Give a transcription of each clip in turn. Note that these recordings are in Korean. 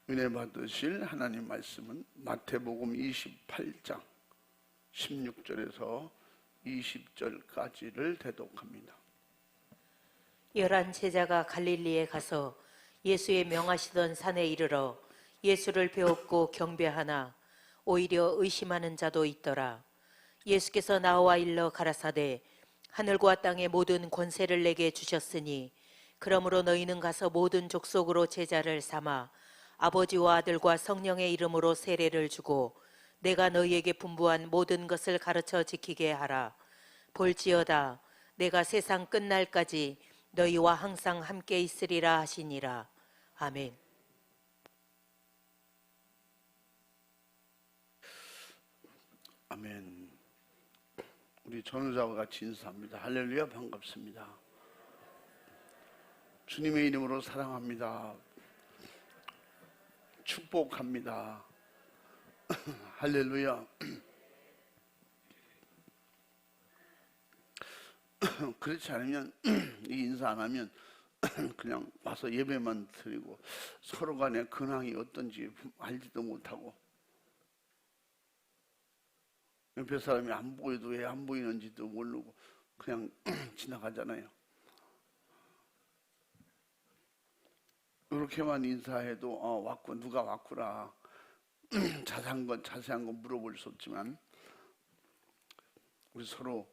은혜 받으실 하나님 말씀은 마태복음 28장 16절에서 20절까지를 대독합니다. 11 제자가 갈릴리에 가서 예수의 명하시던 산에 이르러 예수를 배웠고 경배하나 오히려 의심하는 자도 있더라. 예수께서 나와 일러 가라사대 하늘과 땅의 모든 권세를 내게 주셨으니 그러므로 너희는 가서 모든 족속으로 제자를 삼아 아버지와 아들과 성령의 이름으로 세례를 주고 내가 너희에게 분부한 모든 것을 가르쳐 지키게 하라. 볼지어다 내가 세상 끝날까지 너희와 항상 함께 있으리라 하시니라. 아멘. 아멘. 우리 전우자와 같이 인사합니다. 할렐루야, 반갑습니다. 주님의 이름으로 사랑합니다. 축복합니다. 할렐루야. 그렇지 않으면 이 인사 안 하면 그냥 와서 예배만 드리고 서로 간에 근황이 어떤지 알지도 못하고 옆에 사람이 안 보여도 왜 안 보이는지도 모르고 그냥 지나가잖아요. 이렇게만 인사해도 왔고 누가 왔구나 자세한 건 물어볼 수 없지만 우리 서로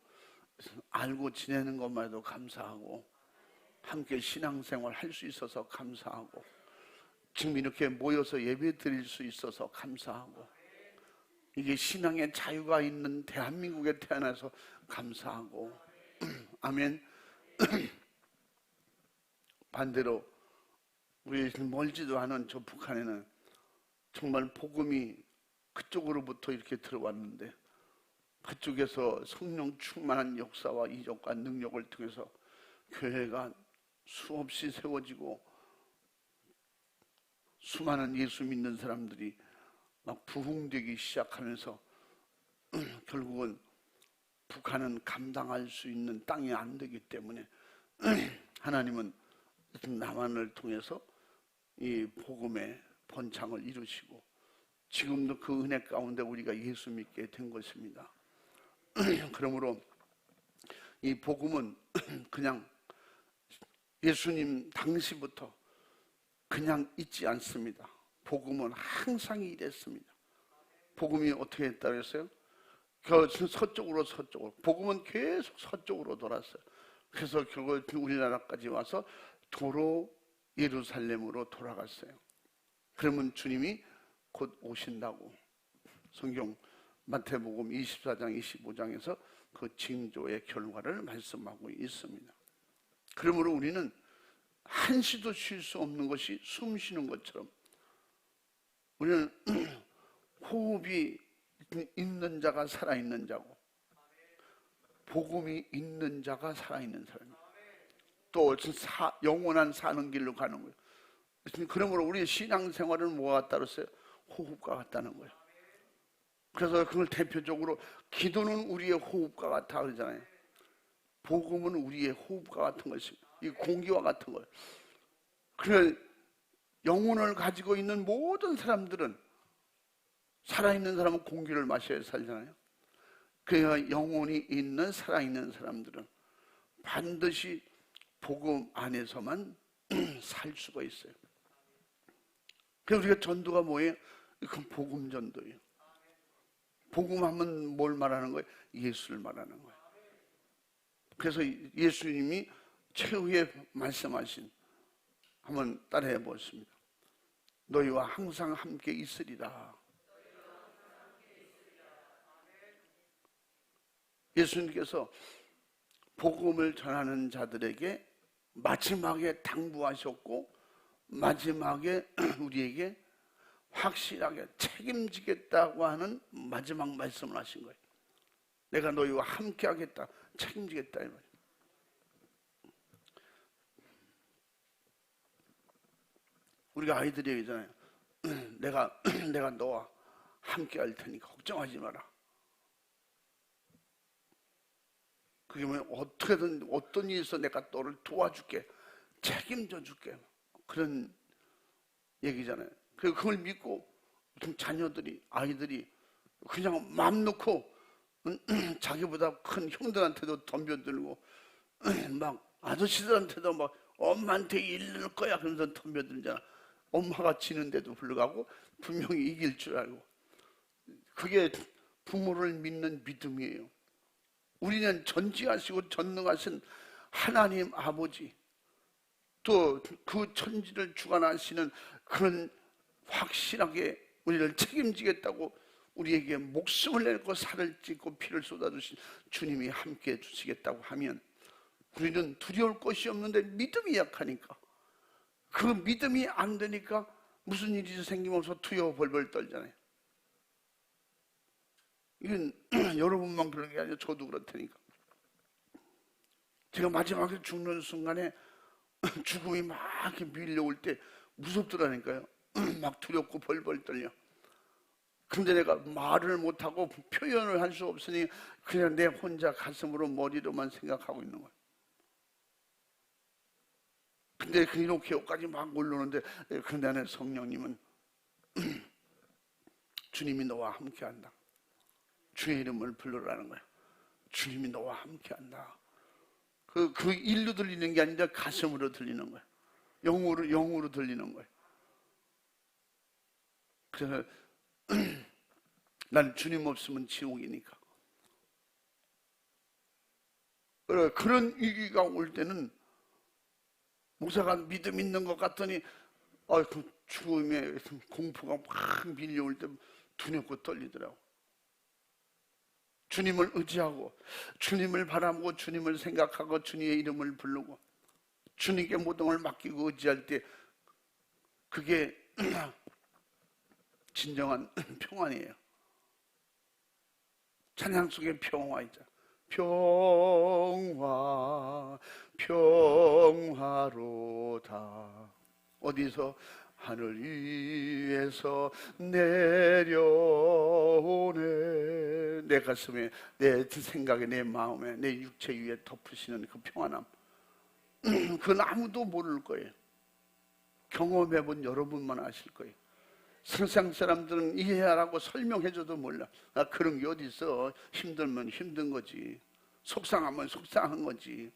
알고 지내는 것만 해도 감사하고 함께 신앙생활 할 수 있어서 감사하고 지금 이렇게 모여서 예배 드릴 수 있어서 감사하고 이게 신앙의 자유가 있는 대한민국에 태어나서 감사하고 아멘. 반대로 우리 멀지도 않은 저 북한에는 정말 복음이 그쪽으로부터 이렇게 들어왔는데 그쪽에서 성령 충만한 역사와 이적과 능력을 통해서 교회가 수없이 세워지고 수많은 예수 믿는 사람들이 막 부흥되기 시작하면서 결국은 북한은 감당할 수 있는 땅이 안 되기 때문에 하나님은 남한을 통해서 이 복음의 번창을 이루시고 지금도 그 은혜 가운데 우리가 예수 믿게 된 것입니다. 그러므로 이 복음은 그냥 예수님 당시부터 그냥 있지 않습니다. 복음은 항상 이랬습니다. 복음이 어떻게 했다 그랬어요? 서쪽으로 복음은 계속 서쪽으로 돌았어요. 그래서 결국 우리나라까지 와서 도로 예루살렘으로 돌아갔어요. 그러면 주님이 곧 오신다고 성경 마태복음 24장 25장에서 그 징조의 결과를 말씀하고 있습니다. 그러므로 우리는 한시도 쉴 수 없는 것이 숨 쉬는 것처럼 우리는 호흡이 있는 자가 살아있는 자고 복음이 있는 자가 살아있는 사람이에요. 또 영원한 사는 길로 가는 거예요. 그러므로 우리의 신앙생활은 뭐가 같다 그랬어요? 호흡과 같다는 거예요. 그래서 그걸 대표적으로 기도는 우리의 호흡과 같아 그러잖아요. 복음은 우리의 호흡과 같은 것입니다. 이 공기와 같은 거예요. 그래 영혼을 가지고 있는 모든 사람들은 살아있는 사람은 공기를 마셔야 살잖아요. 그래야 영혼이 있는 살아있는 사람들은 반드시 복음 안에서만 살 수가 있어요. 그래서 우리가 전도가 뭐예요? 그건 복음 전도예요. 복음하면 뭘 말하는 거예요? 예수를 말하는 거예요. 그래서 예수님이 최후에 말씀하신 한번 따라해 보겠습니다. 너희와 항상 함께 있으리라. 예수님께서 복음을 전하는 자들에게 마지막에 당부하셨고 마지막에 우리에게 확실하게 책임지겠다고 하는 마지막 말씀을 하신 거예요. 내가 너희와 함께 하겠다, 책임지겠다 이 말이에요. 우리가 아이들이 얘기잖아요. 내가 너와 함께 할 테니까 걱정하지 마라. 그게 뭐냐? 어떻게든 어떤 일이 있어 내가 너를 도와줄게, 책임져 줄게, 그런 얘기잖아요. 그래서 그걸 믿고 자녀들이, 아이들이 그냥 마음 놓고 자기보다 큰 형들한테도 덤벼들고 막 아저씨들한테도 막 엄마한테 이를 거야 그러면서 덤벼들잖아. 엄마가 지는데도 불구하고 분명히 이길 줄 알고. 그게 부모를 믿는 믿음이에요. 우리는 전지하시고 전능하신 하나님 아버지, 또 그 천지를 주관하시는 그런 확실하게 우리를 책임지겠다고 우리에게 목숨을 내고 살을 찢고 피를 쏟아주신 주님이 함께 해주시겠다고 하면 우리는 두려울 것이 없는데 믿음이 약하니까, 그 믿음이 안 되니까 무슨 일이 생기면서 두려워 벌벌 떨잖아요. 이건 여러분만 그런 게 아니라 저도 그렇다니까. 제가 마지막에 죽는 순간에 죽음이 막 이렇게 밀려올 때 무섭더라니까요. 막 두렵고 벌벌 떨려. 근데 내가 말을 못하고 표현을 할 수 없으니 그냥 내 혼자 가슴으로 머리로만 생각하고 있는 거예요. 근데 이렇게 여기까지 막 올라오는데 그 안에 성령님은 주님이 너와 함께한다. 주의 이름을 불러라는 거야. 주님이 너와 함께한다. 그 일로 들리는 게 아니라 가슴으로 들리는 거야. 영으로 들리는 거야. 그래서 난 주님 없으면 지옥이니까. 그런 위기가 올 때는 목사가 믿음 있는 것 같더니 그 죽음의 공포가 막 밀려올 때 두렵고 떨리더라고. 주님을 의지하고 주님을 바라보고 주님을 생각하고 주님의 이름을 부르고 주님께 모든 걸 맡기고 의지할 때 그게 진정한 평안이에요. 찬양 속에 평화 있잖아. 평화 평화로다. 어디서? 하늘 위에서 내려오네. 내 가슴에, 내 생각에, 내 마음에, 내 육체 위에 덮으시는 그 평안함. 그건 아무도 모를 거예요. 경험해본 여러분만 아실 거예요. 세상 사람들은 이해하라고 설명해줘도 몰라. 그런 게 어디 있어. 힘들면 힘든 거지. 속상하면 속상한 거지.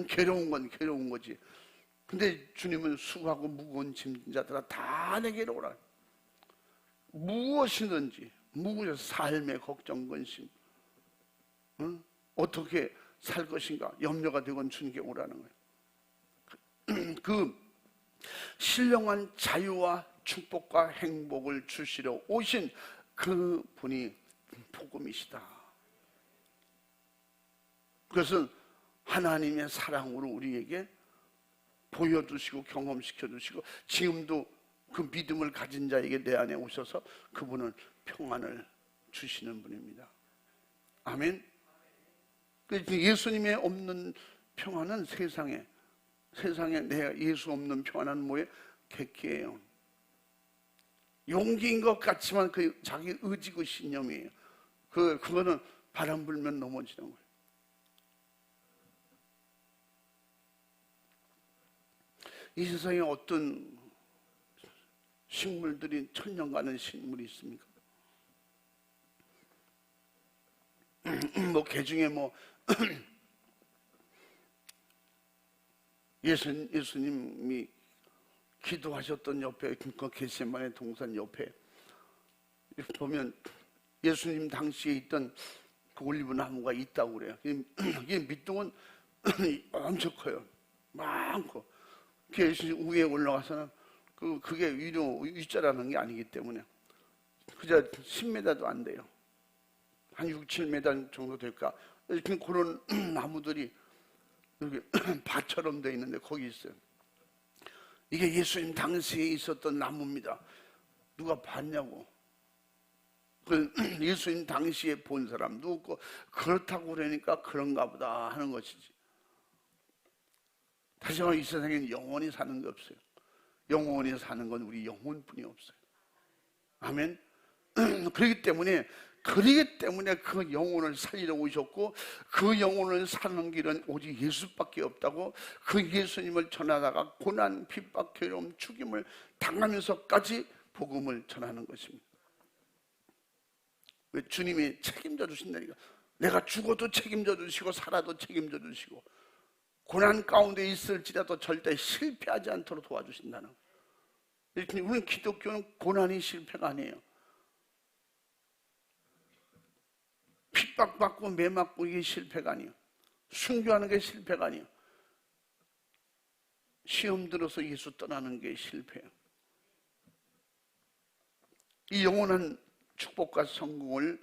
괴로운 건 괴로운 거지. 근데 주님은 수고하고 무거운 짐진 자들아 다 내게로 오라. 무엇이든지, 삶의 걱정, 근심, 어떻게 살 것인가 염려가 되건 주님께 오라는 거예요. 그 신령한 자유와 축복과 행복을 주시려 오신 그 분이 복음이시다. 그것은 하나님의 사랑으로 우리에게 보여주시고 경험시켜 주시고 지금도 그 믿음을 가진 자에게 내 안에 오셔서 그분을 평안을 주시는 분입니다. 아멘. 예수님의 없는 평안은 세상에 내가 예수 없는 평안은 뭐예요? 객기예요. 용기인 것 같지만 그 자기 의지고 신념이에요. 그거는 바람 불면 넘어지는 거예요. 이 세상에 어떤 식물들이 천년 가는 식물이 있습니까? 개중에 예수님이 기도하셨던 옆에 그 겟세마네 동산 옆에 보면 예수님 당시에 있던 그 올리브 나무가 있다고 그래요. 이게 밑둥은 엄청 커요. 많고. 예수님 위에 올라가서는 그게 위자라는 게 아니기 때문에 그저 10m도 안 돼요. 한 6, 7m 정도 될까? 그런 나무들이 이렇게 밭처럼 돼 있는데 거기 있어요. 이게 예수님 당시에 있었던 나무입니다. 누가 봤냐고. 예수님 당시에 본 사람도 없고 그렇다고 그러니까 그런가 보다 하는 것이지. 다시 말해 이 세상에는 영원히 사는 게 없어요. 영원히 사는 건 우리 영혼뿐이 없어요. 아멘. 그렇기 때문에 그 영혼을 살리러 오셨고 그 영혼을 사는 길은 오직 예수밖에 없다고 그 예수님을 전하다가 고난, 핍박, 괴로움, 죽임을 당하면서까지 복음을 전하는 것입니다. 왜? 주님이 책임져 주신다니까. 내가 죽어도 책임져 주시고 살아도 책임져 주시고 고난 가운데 있을지라도 절대 실패하지 않도록 도와주신다는 거예요. 이렇게 우리는 기독교는 고난이 실패가 아니에요. 핍박받고 매맞고 이게 실패가 아니에요. 순교하는 게 실패가 아니에요. 시험 들어서 예수 떠나는 게 실패예요. 이 영원한 축복과 성공을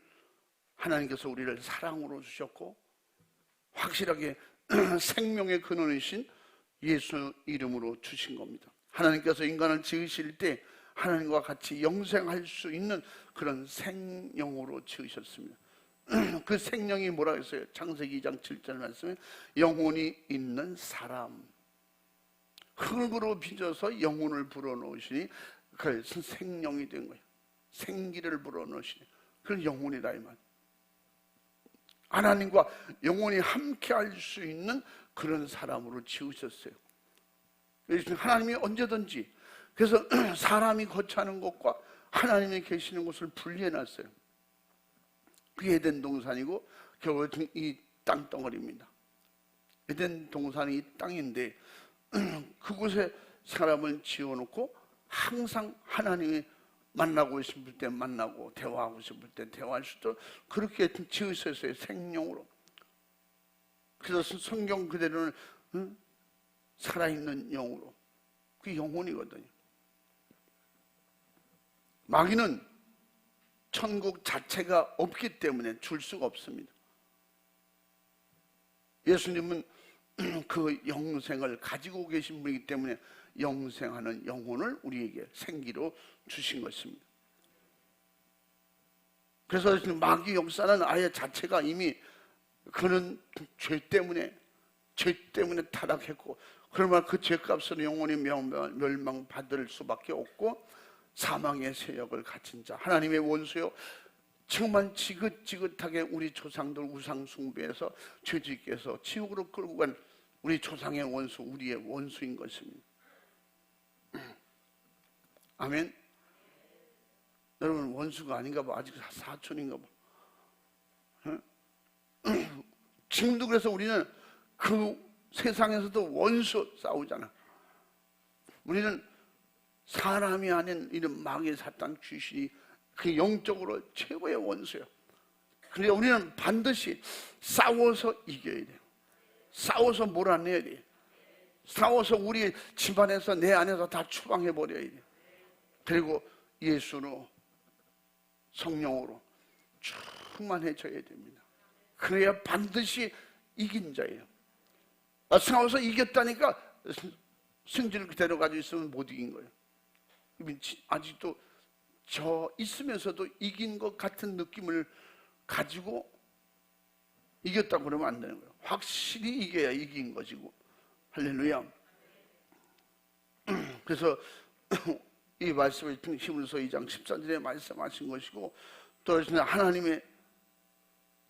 하나님께서 우리를 사랑으로 주셨고 확실하게 생명의 근원이신 예수 이름으로 주신 겁니다. 하나님께서 인간을 지으실 때 하나님과 같이 영생할 수 있는 그런 생명으로 지으셨습니다. 그 생명이 뭐라고 했어요? 창세기 2장 7절 말씀에 영혼이 있는 사람, 흙으로 빚어서 영혼을 불어넣으시니 그래서 생명이 된 거예요. 생기를 불어넣으시니 그건 영혼이다 이 말. 하나님과 영원히 함께 할 수 있는 그런 사람으로 지으셨어요. 하나님이 언제든지, 그래서 사람이 거처하는 곳과 하나님이 계시는 곳을 분리해놨어요. 그게 에덴 동산이고 결국 이 땅덩어리입니다. 에덴 동산이 이 땅인데 그곳에 사람을 지어놓고 항상 하나님이 만나고 싶을 때 만나고 대화하고 싶을 때 대화할 수 있도록 그렇게 지으셨어요. 생명으로. 그래서 성경 그대로는 살아있는 영으로. 그게 영혼이거든요. 마귀는 천국 자체가 없기 때문에 줄 수가 없습니다. 예수님은 그 영생을 가지고 계신 분이기 때문에 영생하는 영혼을 우리에게 생기로 주신 것입니다. 그래서 마귀 역사는 아예 자체가 이미 그는 죄 때문에 타락했고 그러면 그 죄값으로 영혼이 멸망받을 수밖에 없고 사망의 세력을 갖춘 자, 하나님의 원수요, 정말 지긋지긋하게 우리 조상들 우상 숭배해서 죄짓게 해서 지옥으로 끌고 간 우리 조상의 원수, 우리의 원수인 것입니다. 아멘. 여러분 원수가 아닌가 봐. 아직 사촌인가 봐. 지금도 그래서 우리는 그 세상에서도 원수 싸우잖아. 우리는 사람이 아닌 이런 마귀 사탄 귀신이 그 영적으로 최고의 원수예요. 그런데 우리는 반드시 싸워서 이겨야 돼요. 싸워서 몰아내야 돼요. 싸워서 우리 집안에서 내 안에서 다 추방해버려야 돼요. 그리고 예수로 성령으로 충만해져야 됩니다. 그래야 반드시 이긴 자예요. 싸워서 이겼다니까 승질을 그대로 가지고 있으면 못 이긴 거예요. 아직도 저 있으면서도 이긴 것 같은 느낌을 가지고 이겼다고 그러면 안 되는 거예요. 확실히 이겨야 이긴 것이고. 할렐루야. 그래서 이 말씀을 히브리서 2장 14절에 말씀하신 것이고, 또 하나님의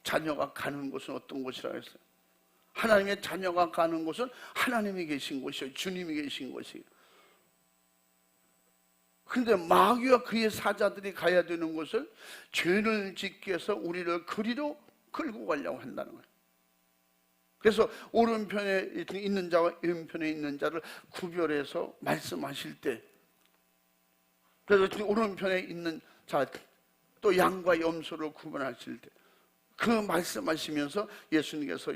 자녀가 가는 곳은 어떤 곳이라고 했어요? 하나님의 자녀가 가는 곳은 하나님이 계신 곳이에요. 주님이 계신 곳이에요. 그런데 마귀와 그의 사자들이 가야 되는 곳을 죄를 짓게 해서 우리를 그리로 끌고 가려고 한다는 거예요. 그래서 오른편에 있는 자와 왼편에 있는 자를 구별해서 말씀하실 때, 그래서 오른편에 있는 자, 또 양과 염소를 구분하실 때, 그 말씀하시면서 예수님께서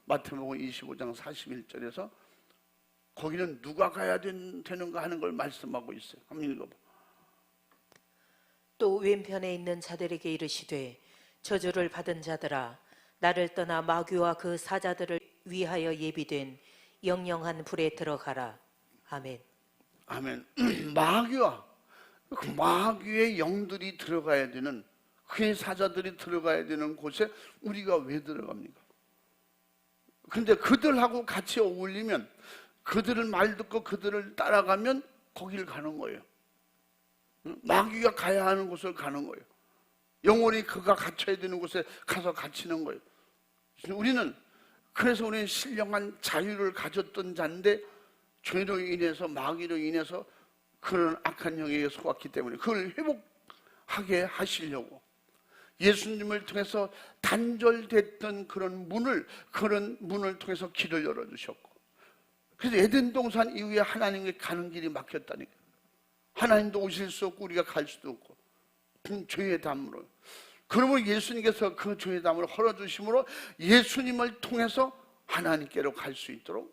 마태복음 25장 41절에서 거기는 누가 가야 되는가 하는 걸 말씀하고 있어요. 한번 읽어봐. 또 왼편에 있는 자들에게 이르시되 저주를 받은 자들아, 나를 떠나 마귀와 그 사자들을 위하여 예비된 영영한 불에 들어가라. 아멘. 아멘. 마귀와 그 마귀의 영들이 들어가야 되는, 그의 사자들이 들어가야 되는 곳에 우리가 왜 들어갑니까? 근데 그들하고 같이 어울리면, 그들을 말 듣고 그들을 따라가면 거기를 가는 거예요. 마귀가 가야 하는 곳을 가는 거예요. 영원히 그가 갇혀야 되는 곳에 가서 갇히는 거예요. 그래서 우리는 신령한 자유를 가졌던 자인데 죄로 인해서, 마귀로 인해서 그런 악한 영에게 속았기 때문에 그걸 회복하게 하시려고 예수님을 통해서 단절됐던 그런 문을 통해서 길을 열어주셨고, 그래서 에덴 동산 이후에 하나님께 가는 길이 막혔다니까. 하나님도 오실 수 없고 우리가 갈 수도 없고 죄의 담으로. 그러므로 예수님께서 그 죄의 담을 헐어주심으로 예수님을 통해서 하나님께로 갈 수 있도록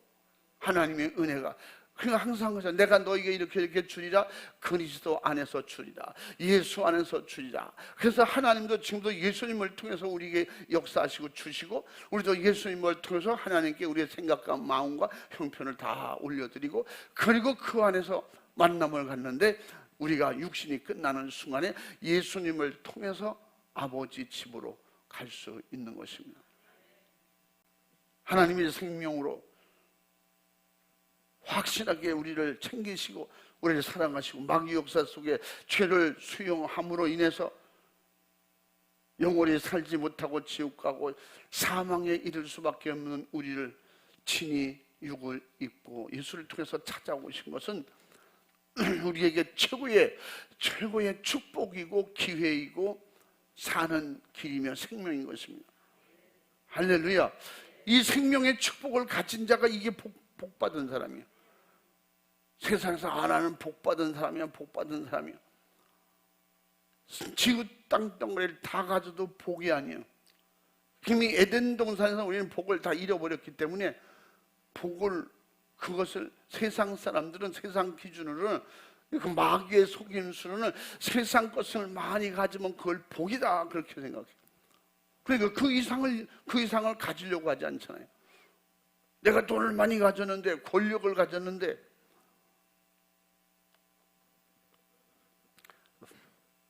하나님의 은혜가, 그러니까 항상 그래서 내가 너에게 이렇게 주리라, 그리스도 안에서 주리라, 예수 안에서 주리라. 그래서 하나님도 지금도 예수님을 통해서 우리에게 역사하시고 주시고, 우리도 예수님을 통해서 하나님께 우리의 생각과 마음과 형편을 다 올려드리고, 그리고 그 안에서 만남을 갖는데 우리가 육신이 끝나는 순간에 예수님을 통해서 아버지 집으로 갈 수 있는 것입니다. 하나님의 생명으로 확실하게 우리를 챙기시고 우리를 사랑하시고, 마귀 역사 속에 죄를 수용함으로 인해서 영원히 살지 못하고 지옥 가고 사망에 이를 수밖에 없는 우리를 친히 육을 입고 예수를 통해서 찾아오신 것은 우리에게 최고의 축복이고 기회이고 사는 길이며 생명인 것입니다. 할렐루야. 이 생명의 축복을 가진 자가 이게 복받은 사람이에요. 세상에서 나는 복받은 사람이야, 복받은 사람이야. 지구 땅덩어리를 다 가져도 복이 아니에요. 이미 에덴 동산에서 우리는 복을 다 잃어버렸기 때문에 그것을 세상 사람들은 세상 기준으로는, 그 마귀의 속임수로는 세상 것을 많이 가지면 그걸 복이다 그렇게 생각해요. 그러니까 그 이상을 가지려고 하지 않잖아요. 내가 돈을 많이 가졌는데, 권력을 가졌는데,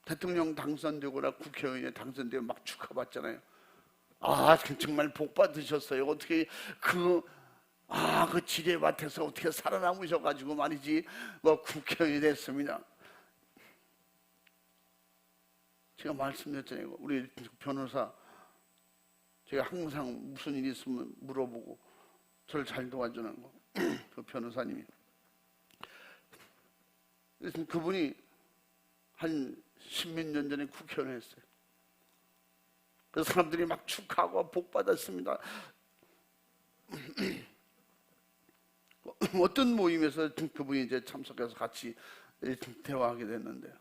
대통령 당선되거나 국회의원에 당선되고 막 축하받잖아요. 아, 정말 복 받으셨어요. 어떻게 그 지뢰밭에서 어떻게 살아남으셔가지고 말이지 국회의원이 됐습니다. 제가 말씀드렸잖아요. 우리 변호사, 제가 항상 무슨 일이 있으면 물어보고 저를 잘 도와주는 거, 그 변호사님이. 그래서 그분이 한 10몇 년 전에 국회의원을 했어요. 그래서 사람들이 막 축하하고 복 받았습니다. 어떤 모임에서 그분이 이제 참석해서 같이 대화하게 됐는데요.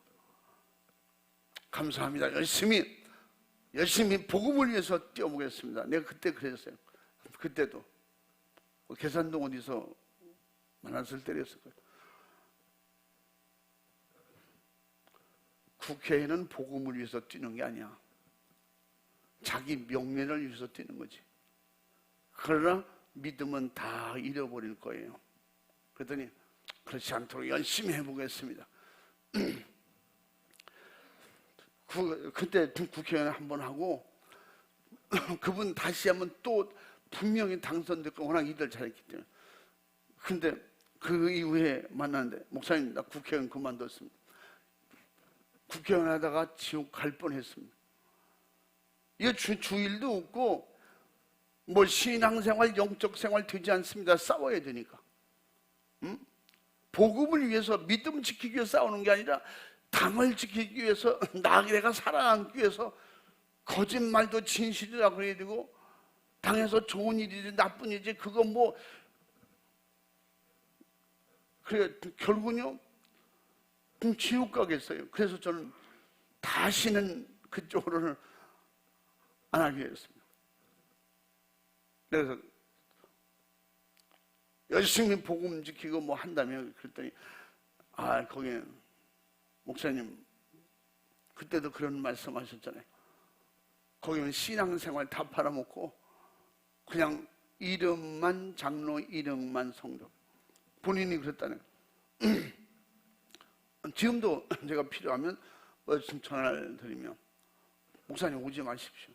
감사합니다. 열심히 복음을 위해서 뛰어보겠습니다. 내가 그때 그랬어요. 그때도 계산동 어디서 만났을 때였을 거예요. 국회에는 복음을 위해서 뛰는 게 아니야. 자기 명예를 위해서 뛰는 거지. 그러나 믿음은 다 잃어버릴 거예요. 그랬더니 그렇지 않도록 열심히 해보겠습니다. 그때 국회의원 한 번 하고 그분 다시 한번 또 분명히 당선됐고 워낙 일을 잘했기 때문에. 근데 그 이후에 만났는데, 목사님 나 국회의원 그만뒀습니다. 국회의원 하다가 지옥 갈 뻔했습니다. 이거 주일도 없고 뭐 신앙생활, 영적 생활 되지 않습니다. 싸워야 되니까. 복음을 위해서, 믿음 지키기 위해서 싸우는 게 아니라 당을 지키기 위해서, 내가 살아남기 위해서 거짓말도 진실이라고 그래야 되고, 당에서 좋은 일이지 나쁜 일이지 그거 그래 결국은요 지옥 가겠어요. 그래서 저는 다시는 그쪽으로는 안 하기로 했습니다. 그래서 열심히 복음 지키고 한다며. 그랬더니 거기는 목사님 그때도 그런 말씀하셨잖아요. 거기는 신앙생활 다 팔아먹고 그냥 이름만, 장로 이름만 성도. 본인이 그랬다는 거예요. 지금도 제가 필요하면 전화를 드리면 목사님 오지 마십시오.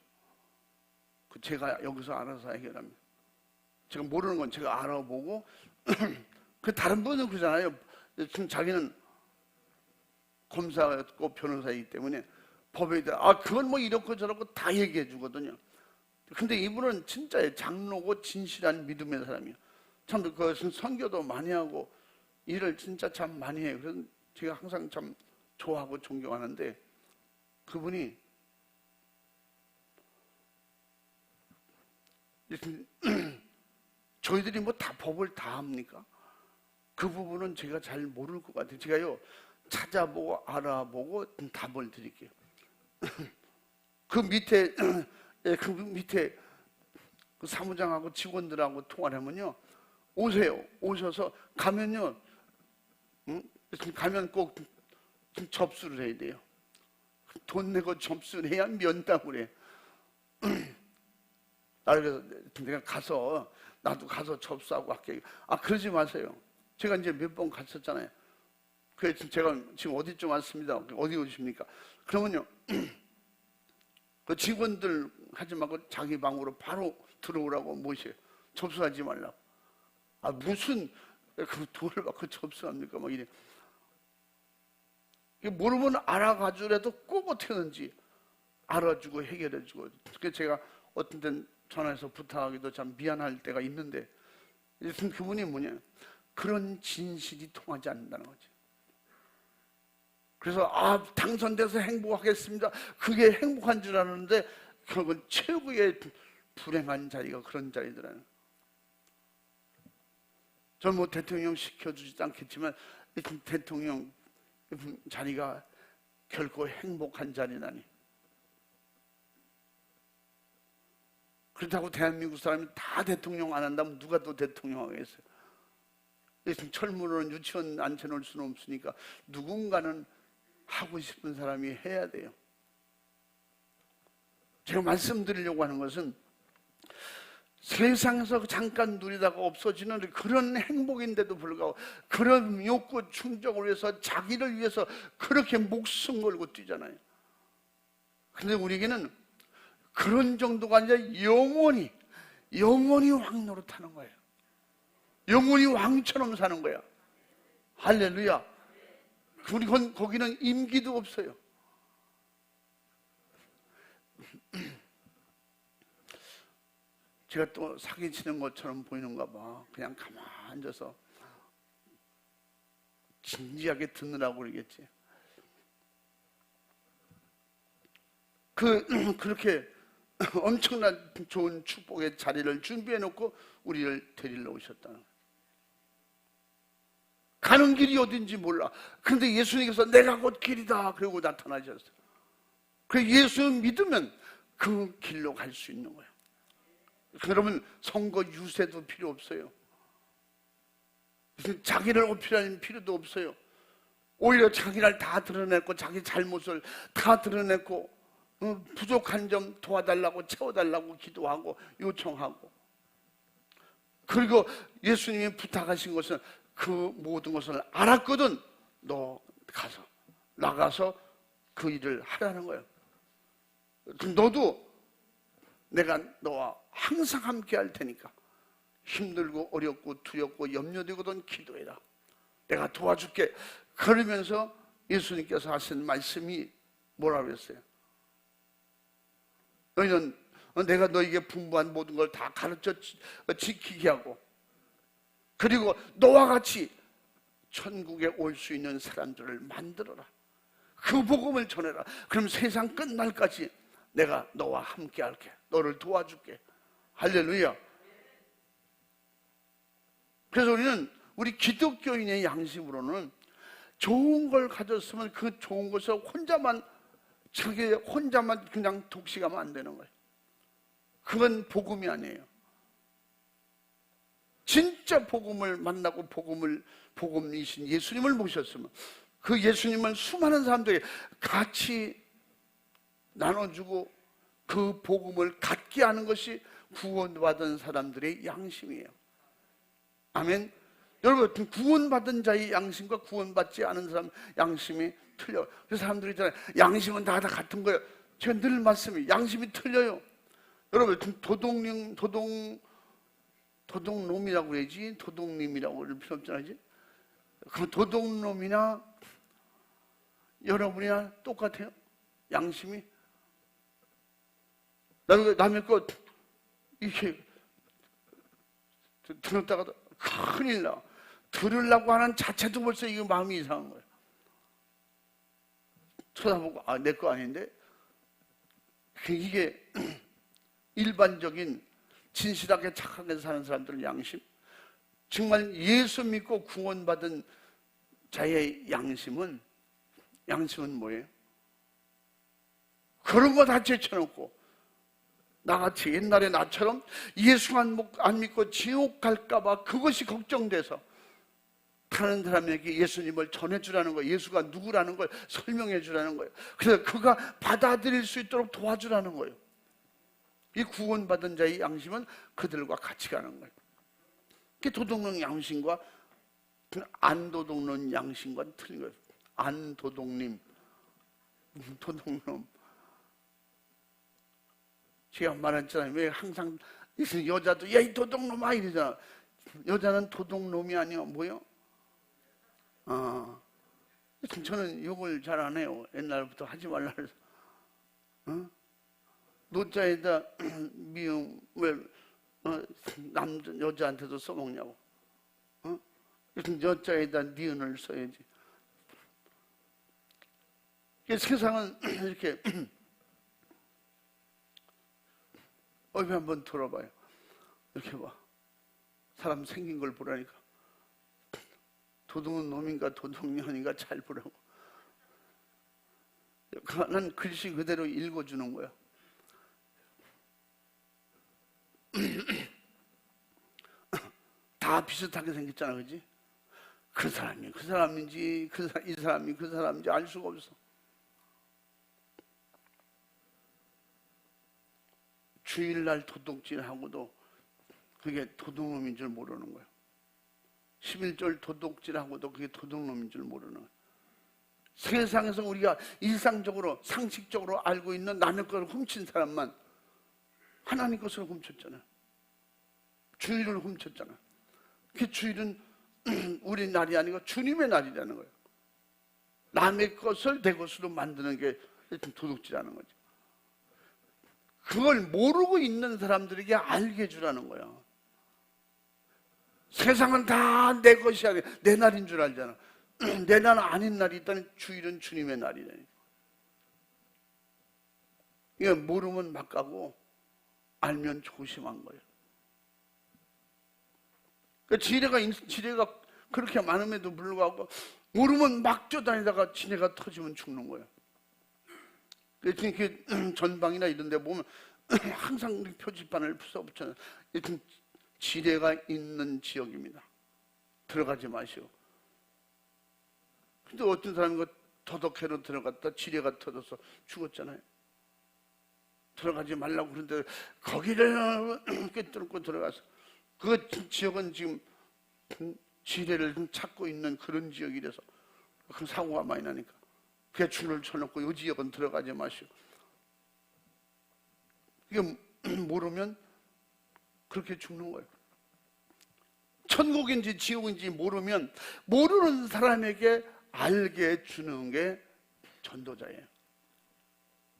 제가 여기서 알아서 해결합니다. 제가 모르는 건 제가 알아보고 그 다른 분은 그러잖아요. 지금 자기는 검사였고 변호사이기 때문에 법에 대해 그건 이렇고 저렇고 다 얘기해 주거든요. 근데 이분은 진짜 장로고 진실한 믿음의 사람이에요. 참 그것은 선교도 많이 하고 일을 진짜 참 많이 해요. 그래서 제가 항상 참 좋아하고 존경하는데 그분이 저희들이 뭐 다 법을 다 합니까? 그 부분은 제가 잘 모를 것 같아요. 제가요 찾아보고 알아보고 답을 드릴게요. 그 밑에 그 밑에 그 사무장하고 직원들하고 통화를 하면요, 오세요. 오셔서 가면요, 가면 꼭 접수를 해야 돼요. 돈 내고 접수를 해야 면담을 해. 그래서 내가 가서 나도 가서 접수하고 할게. 그러지 마세요. 제가 이제 몇 번 갔었잖아요. 그래서 제가 지금 어디쯤 왔습니다. 어디 오십니까? 그러면요, 그 직원들 하지 말고 자기 방으로 바로 들어오라고 모셔요. 접수하지 말라고. 무슨 그 돈을 받고 접수합니까? 막 이래. 모르면 알아가지고라도 꼭 어떻게 하는지 알아주고 해결해주고. 그래서 제가 어떤 때는 전화해서 부탁하기도 참 미안할 때가 있는데, 그분이 뭐냐, 그런 진실이 통하지 않는다는 거지. 그래서 당선돼서 행복하겠습니다. 그게 행복한 줄 아는데 결국은 최고의 불행한 자리가 그런 자리더라는. 저는 뭐 대통령 시켜주지도 않겠지만 대통령 자리가 결코 행복한 자리라니. 그렇다고 대한민국 사람이 다 대통령 안 한다면 누가 또 대통령 하겠어요? 철문으로는 유치원 앉혀놓을 수는 없으니까 누군가는 하고 싶은 사람이 해야 돼요. 제가 말씀드리려고 하는 것은 세상에서 잠깐 누리다가 없어지는 그런 행복인데도 불구하고 그런 욕구 충족을 위해서 자기를 위해서 그렇게 목숨 걸고 뛰잖아요. 근데 우리에게는 그런 정도가 아니라 영원히 왕 노릇하는 거예요. 영원히 왕처럼 사는 거야. 할렐루야. 우리 거기는 임기도 없어요. 제가 또 사기치는 것처럼 보이는가 봐. 그냥 가만히 앉아서 진지하게 듣느라고 그러겠지. 그렇게 엄청난 좋은 축복의 자리를 준비해 놓고 우리를 데리러 오셨다는 거예요. 가는 길이 어딘지 몰라. 그런데 예수님께서 내가 곧 길이다 그러고 나타나셨어요. 그래서 예수 믿으면 그 길로 갈 수 있는 거예요. 그러면 선거 유세도 필요 없어요. 자기를 어필할 필요도 없어요. 오히려 자기를 다 드러냈고 자기 잘못을 다 드러냈고 부족한 점 도와달라고 채워달라고 기도하고 요청하고, 그리고 예수님이 부탁하신 것은 그 모든 것을 알았거든. 너 가서 나가서 그 일을 하라는 거예요. 너도 내가 너와 항상 함께 할 테니까 힘들고 어렵고 두렵고 염려되거든 기도해라. 내가 도와줄게. 그러면서 예수님께서 하신 말씀이 뭐라고 했어요? 너희는 내가 너에게 분부한 모든 걸 다 가르쳐 지키게 하고, 그리고 너와 같이 천국에 올 수 있는 사람들을 만들어라. 그 복음을 전해라. 그럼 세상 끝날까지 내가 너와 함께 할게. 너를 도와줄게. 할렐루야. 그래서 우리 기독교인의 양심으로는 좋은 걸 가졌으면 그 좋은 것을 혼자만 그냥 독식하면 안 되는 거예요. 그건 복음이 아니에요. 진짜 복음을 만나고 복음이신 예수님을 모셨으면 그 예수님을 수많은 사람들이 같이 나눠주고 그 복음을 갖게 하는 것이 구원받은 사람들의 양심이에요. 아멘. 여러분, 구원받은 자의 양심과 구원받지 않은 사람 양심이 틀려요. 그래서 사람들이 있잖아요, 양심은 다 같은 거예요. 제가 늘 말씀이 양심이 틀려요. 여러분, 도둑놈이라고 그러지, 도둑님이라고 그럴 필요 없잖아요. 그 도둑놈이나 여러분이나 똑같아요. 양심이. 남의 것 이렇게 들었다가도 큰일 나. 들으려고 하는 자체도 벌써 이거 마음이 이상한 거예요. 쳐다보고 아, 내 거 아닌데? 이게 일반적인 진실하게 착하게 사는 사람들 양심, 정말 예수 믿고 구원받은 자의 양심은 뭐예요? 그런 거 다 제쳐놓고 나같이 옛날에 나처럼 예수 안 믿고 지옥 갈까봐 그것이 걱정돼서 다른 사람에게 예수님을 전해주라는 거예요. 예수가 누구라는 걸 설명해 주라는 거예요. 그래서 그가 받아들일 수 있도록 도와주라는 거예요. 이 구원받은 자의 양심은 그들과 같이 가는 거예요. 도둑놈 양심과 안 도둑놈 양심과 틀린 거예요. 안 도둑님, 도둑놈. 제가 말했잖아요. 왜 항상 여자도 야 이 도둑놈아 이러잖아. 여자는 도둑놈이 아니야. 뭐요? 저는 욕을 잘 안 해요. 옛날부터 하지 말라 그래서. 노자에다 미음 왜 여자한테도 써먹냐고. 여자에다 니은을 써야지. 세상은 이렇게 어디 한번 들어봐요. 이렇게 봐. 사람 생긴 걸 보라니까. 도둑은 놈인가 도둑년인가 잘 보라고. 난 글씨 그대로 읽어주는 거야. 다 비슷하게 생겼잖아, 그지? 그 사람이 그 사람인지 이 사람이 그 사람인지 알 수가 없어. 주일날 도둑질하고도 그게 도둑놈인 줄 모르는 거예요. 11절 도둑질하고도 그게 도둑놈인 줄 모르는 거예요. 세상에서 우리가 일상적으로 상식적으로 알고 있는 남의 것을 훔친 사람만 하나님 것을 훔쳤잖아요. 주일을 훔쳤잖아요. 그 주일은 우리 날이 아니고 주님의 날이라는 거예요. 남의 것을 내 것으로 만드는 게 도둑질하는 거죠. 그걸 모르고 있는 사람들에게 알게 해주라는 거야. 세상은 다 내 것이 아니라 내 날인 줄 알잖아. 내 날 아닌 날이 있다니 주일은 주님의 날이라니. 이거 모르면 막 가고 알면 조심한 거예요. 그 지뢰가 그렇게 많음에도 불구하고 모르면 막 뛰어다니다가 지뢰가 터지면 죽는 거예요. 이렇게 전방이나 이런 데 보면 항상 표지판을 붙여요. 지뢰가 있는 지역입니다. 들어가지 마시오. 근데 어떤 사람이 더덕해로 들어갔다 지뢰가 터져서 죽었잖아요. 들어가지 말라고 그러는데 거기를 꿰뚫고 들어가서 그 지역은 지금 지뢰를 찾고 있는 그런 지역이라서 그 사고가 많이 나니까 배추를 쳐놓고 이 지역은 들어가지 마시오. 이게 모르면 그렇게 죽는 거예요. 천국인지 지옥인지 모르면 모르는 사람에게 알게 주는 게 전도자예요.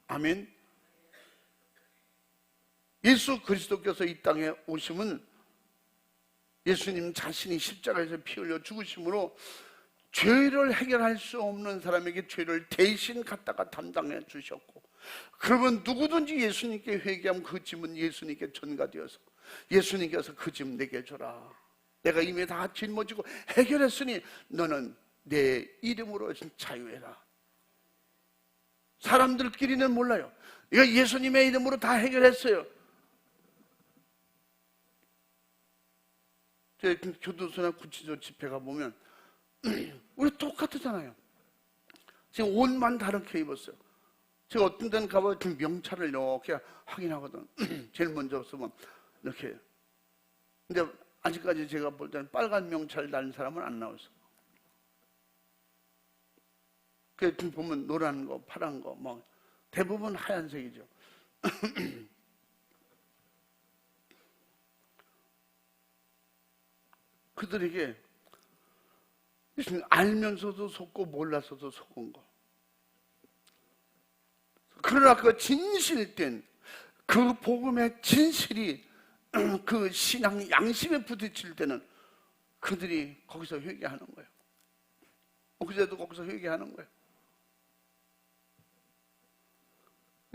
아멘. 예수 그리스도께서 이 땅에 오심은 예수님 자신이 십자가에서 피 흘려 죽으심으로 죄를 해결할 수 없는 사람에게 죄를 대신 갖다가 담당해 주셨고, 그러면 누구든지 예수님께 회개하면 그 짐은 예수님께 전가되어서 예수님께서 그 짐 내게 줘라. 내가 이미 다 짊어지고 해결했으니 너는 내 이름으로 자유해라. 사람들끼리는 몰라요. 이거 예수님의 이름으로 다 해결했어요. 제 교도소나 구치소 집회 가보면 우리 똑같잖아요. 지금 옷만 다르게 입었어요. 제가 어떤 데는 가보면 명찰을 이렇게 확인하거든. 제일 먼저 쓰면 이렇게. 근데 아직까지 제가 볼 때는 빨간 명찰 달린 사람은 안 나왔어. 그 보면 노란 거, 파란 거, 뭐 대부분 하얀색이죠. 그들에게 알면서도 속고 몰라서도 속은 거. 그러나 그 진실된 그 복음의 진실이 그 신앙 양심에 부딪힐 때는 그들이 거기서 회개하는 거예요. 그제도 거기서 회개하는 거예요.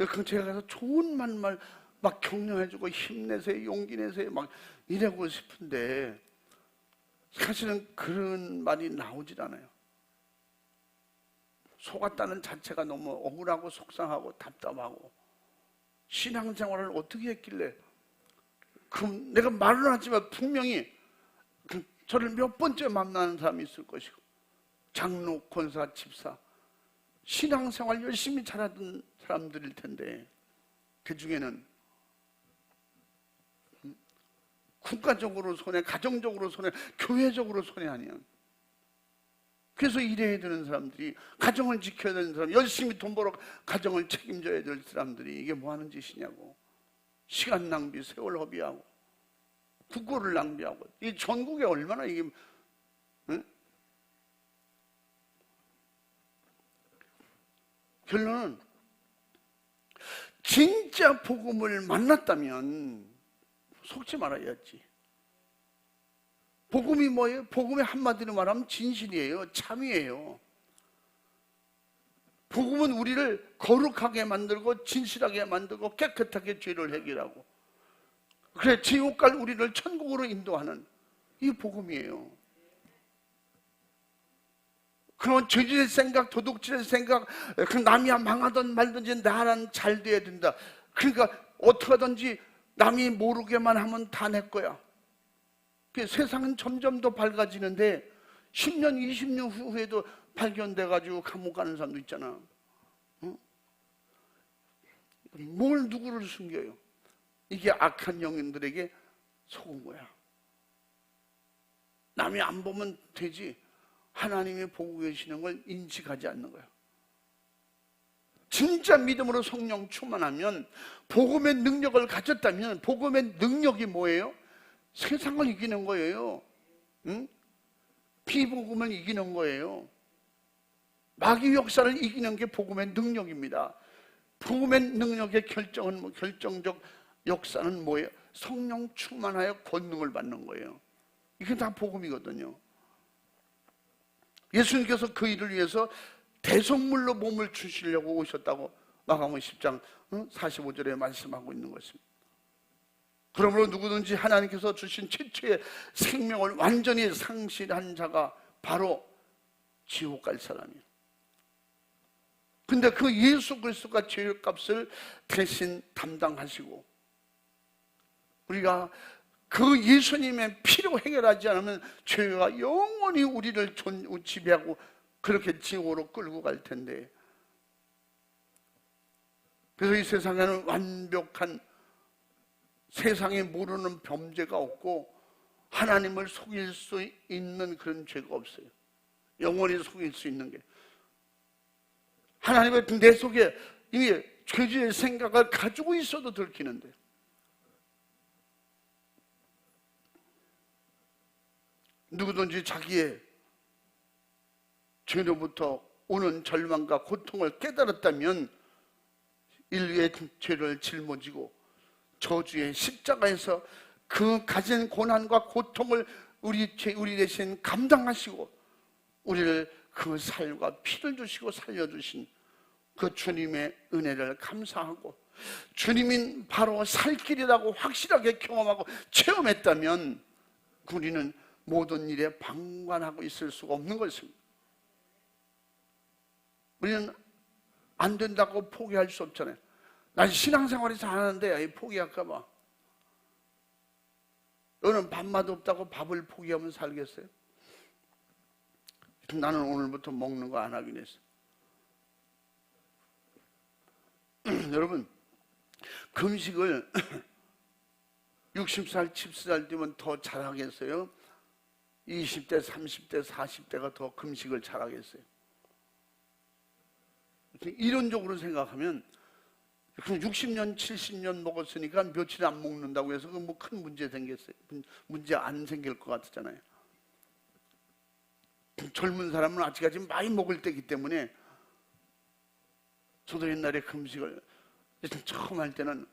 그 제가 가서 좋은 말만 막 격려해주고 힘내세요, 용기 내세요 막 이러고 싶은데 사실은 그런 말이 나오질 않아요. 속았다는 자체가 너무 억울하고 속상하고 답답하고, 신앙생활을 어떻게 했길래, 그럼 내가 말은 하지만 분명히 저를 몇 번째 만나는 사람이 있을 것이고, 장로, 권사, 집사, 신앙생활 열심히 잘하던 사람들일 텐데 그 중에는 국가적으로 손해, 가정적으로 손해, 교회적으로 손해 아니야. 그래서 일해야 되는 사람들이, 가정을 지켜야 되는 사람, 열심히 돈 벌어 가정을 책임져야 될 사람들이 이게 뭐 하는 짓이냐고. 시간 낭비, 세월 허비하고 국고를 낭비하고, 이 전국에 얼마나 이게, 응? 결론은 진짜 복음을 만났다면 속지 말아야지. 복음이 뭐예요? 복음의 한마디로 말하면 진실이에요. 참이에요. 복음은 우리를 거룩하게 만들고 진실하게 만들고 깨끗하게 죄를 해결하고, 그래 지옥 갈 우리를 천국으로 인도하는 이 복음이에요. 그런 죄질의 생각, 도둑질의 생각, 그 남이야 망하든 말든지 나는 잘 돼야 된다. 그러니까 어떻게 하든지 남이 모르게만 하면 다 내 거야. 세상은 점점 더 밝아지는데 10년, 20년 후에도 발견돼가지고 감옥 가는 사람도 있잖아. 응? 뭘 누구를 숨겨요? 이게 악한 영혼들에게 속은 거야. 남이 안 보면 되지 하나님이 보고 계시는 걸 인식하지 않는 거야. 진짜 믿음으로 성령 충만하면, 복음의 능력을 가졌다면, 복음의 능력이 뭐예요? 세상을 이기는 거예요. 응? 비복음을 이기는 거예요. 마귀 역사를 이기는 게 복음의 능력입니다. 복음의 능력의 결정적 역사는 뭐예요? 성령 충만하여 권능을 받는 거예요. 이게 다 복음이거든요. 예수님께서 그 일을 위해서 대속물로 몸을 주시려고 오셨다고 마가복음 10장 45절에 말씀하고 있는 것입니다. 그러므로 누구든지 하나님께서 주신 최초의 생명을 완전히 상실한 자가 바로 지옥 갈 사람이에요. 근데 그 예수 그리스도가 죄값을 대신 담당하시고, 우리가 그 예수님의 피로 해결하지 않으면 죄가 영원히 우리를 지배하고 그렇게 지옥으로 끌고 갈 텐데, 그래서 이 세상에는 완벽한, 세상에 모르는 범죄가 없고 하나님을 속일 수 있는 그런 죄가 없어요. 영원히 속일 수 있는 게, 하나님의 내 속에 이미 죄의 생각을 가지고 있어도 들키는데, 누구든지 자기의 죄로부터 오는 절망과 고통을 깨달았다면 인류의 죄를 짊어지고 저주의 십자가에서 그 가진 고난과 고통을 우리 대신 감당하시고 우리를 그 살과 피를 주시고 살려주신 그 주님의 은혜를 감사하고, 주님이 바로 살 길이라고 확실하게 경험하고 체험했다면 우리는 모든 일에 방관하고 있을 수가 없는 것입니다. 우리는 안 된다고 포기할 수 없잖아요. 난 신앙생활이 잘하는데 포기할까 봐. 너는 밥맛 없다고 밥을 포기하면 살겠어요? 나는 오늘부터 먹는 거 안 하긴 했어. 여러분, 금식을 60살, 70살 되면 더 잘하겠어요? 20대, 30대, 40대가 더 금식을 잘하겠어요? 이론적으로 생각하면 60년, 70년 먹었으니까 며칠 안 먹는다고 해서 뭐 큰 문제 생겼어요? 문제 안 생길 것 같잖아요. 젊은 사람은 아직까지 많이 먹을 때이기 때문에, 저도 옛날에 금식을 처음 할 때는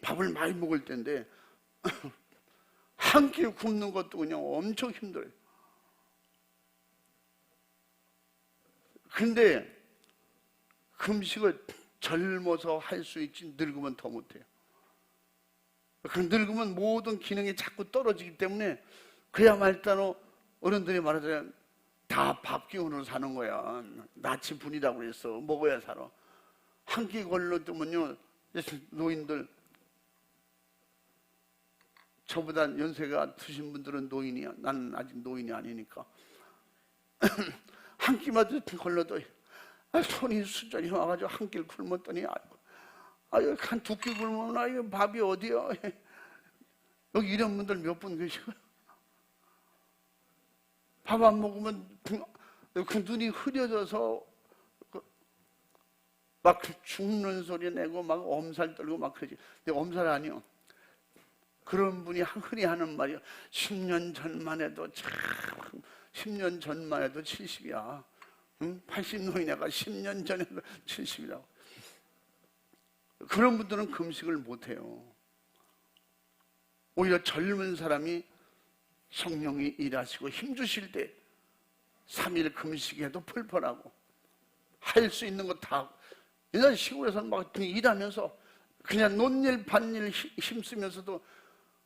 밥을 많이 먹을 때인데 한 끼 굶는 것도 그냥 엄청 힘들어요. 근데 금식을 젊어서 할 수 있지 늙으면 더 못해요. 그 늙으면 모든 기능이 자꾸 떨어지기 때문에 그야 말따로 어른들이 말하자면 다 밥기운으로 사는 거야. 낯이 분이라고 그랬어. 먹어야 살아. 한 끼 걸러두면요, 노인들, 저보다 연세가 드신 분들은 노인이야. 나는 아직 노인이 아니니까. 한 끼만 걸러도 손이 수전이 와가지고 한 끼를 굶었더니 아유, 한 두 끼 굶으면 아유, 밥이 어디야? 여기 이런 분들 몇 분 계시고 밥 안 먹으면 그 눈이 흐려져서 막 죽는 소리 내고 막 엄살 떨고 막 그러지. 근데 엄살 아니요. 그런 분이 흔히 하는 말이요. 10년 전만 해도 참 10년 전만 해도 70이야. 응? 80노인애가 10년 전에도 70이라고. 그런 분들은 금식을 못해요. 오히려 젊은 사람이 성령이 일하시고 힘주실 때 3일 금식해도 펄펄하고 할 수 있는 거 다. 옛날 시골에서는 막 일하면서 그냥 논일 밭일 힘쓰면서도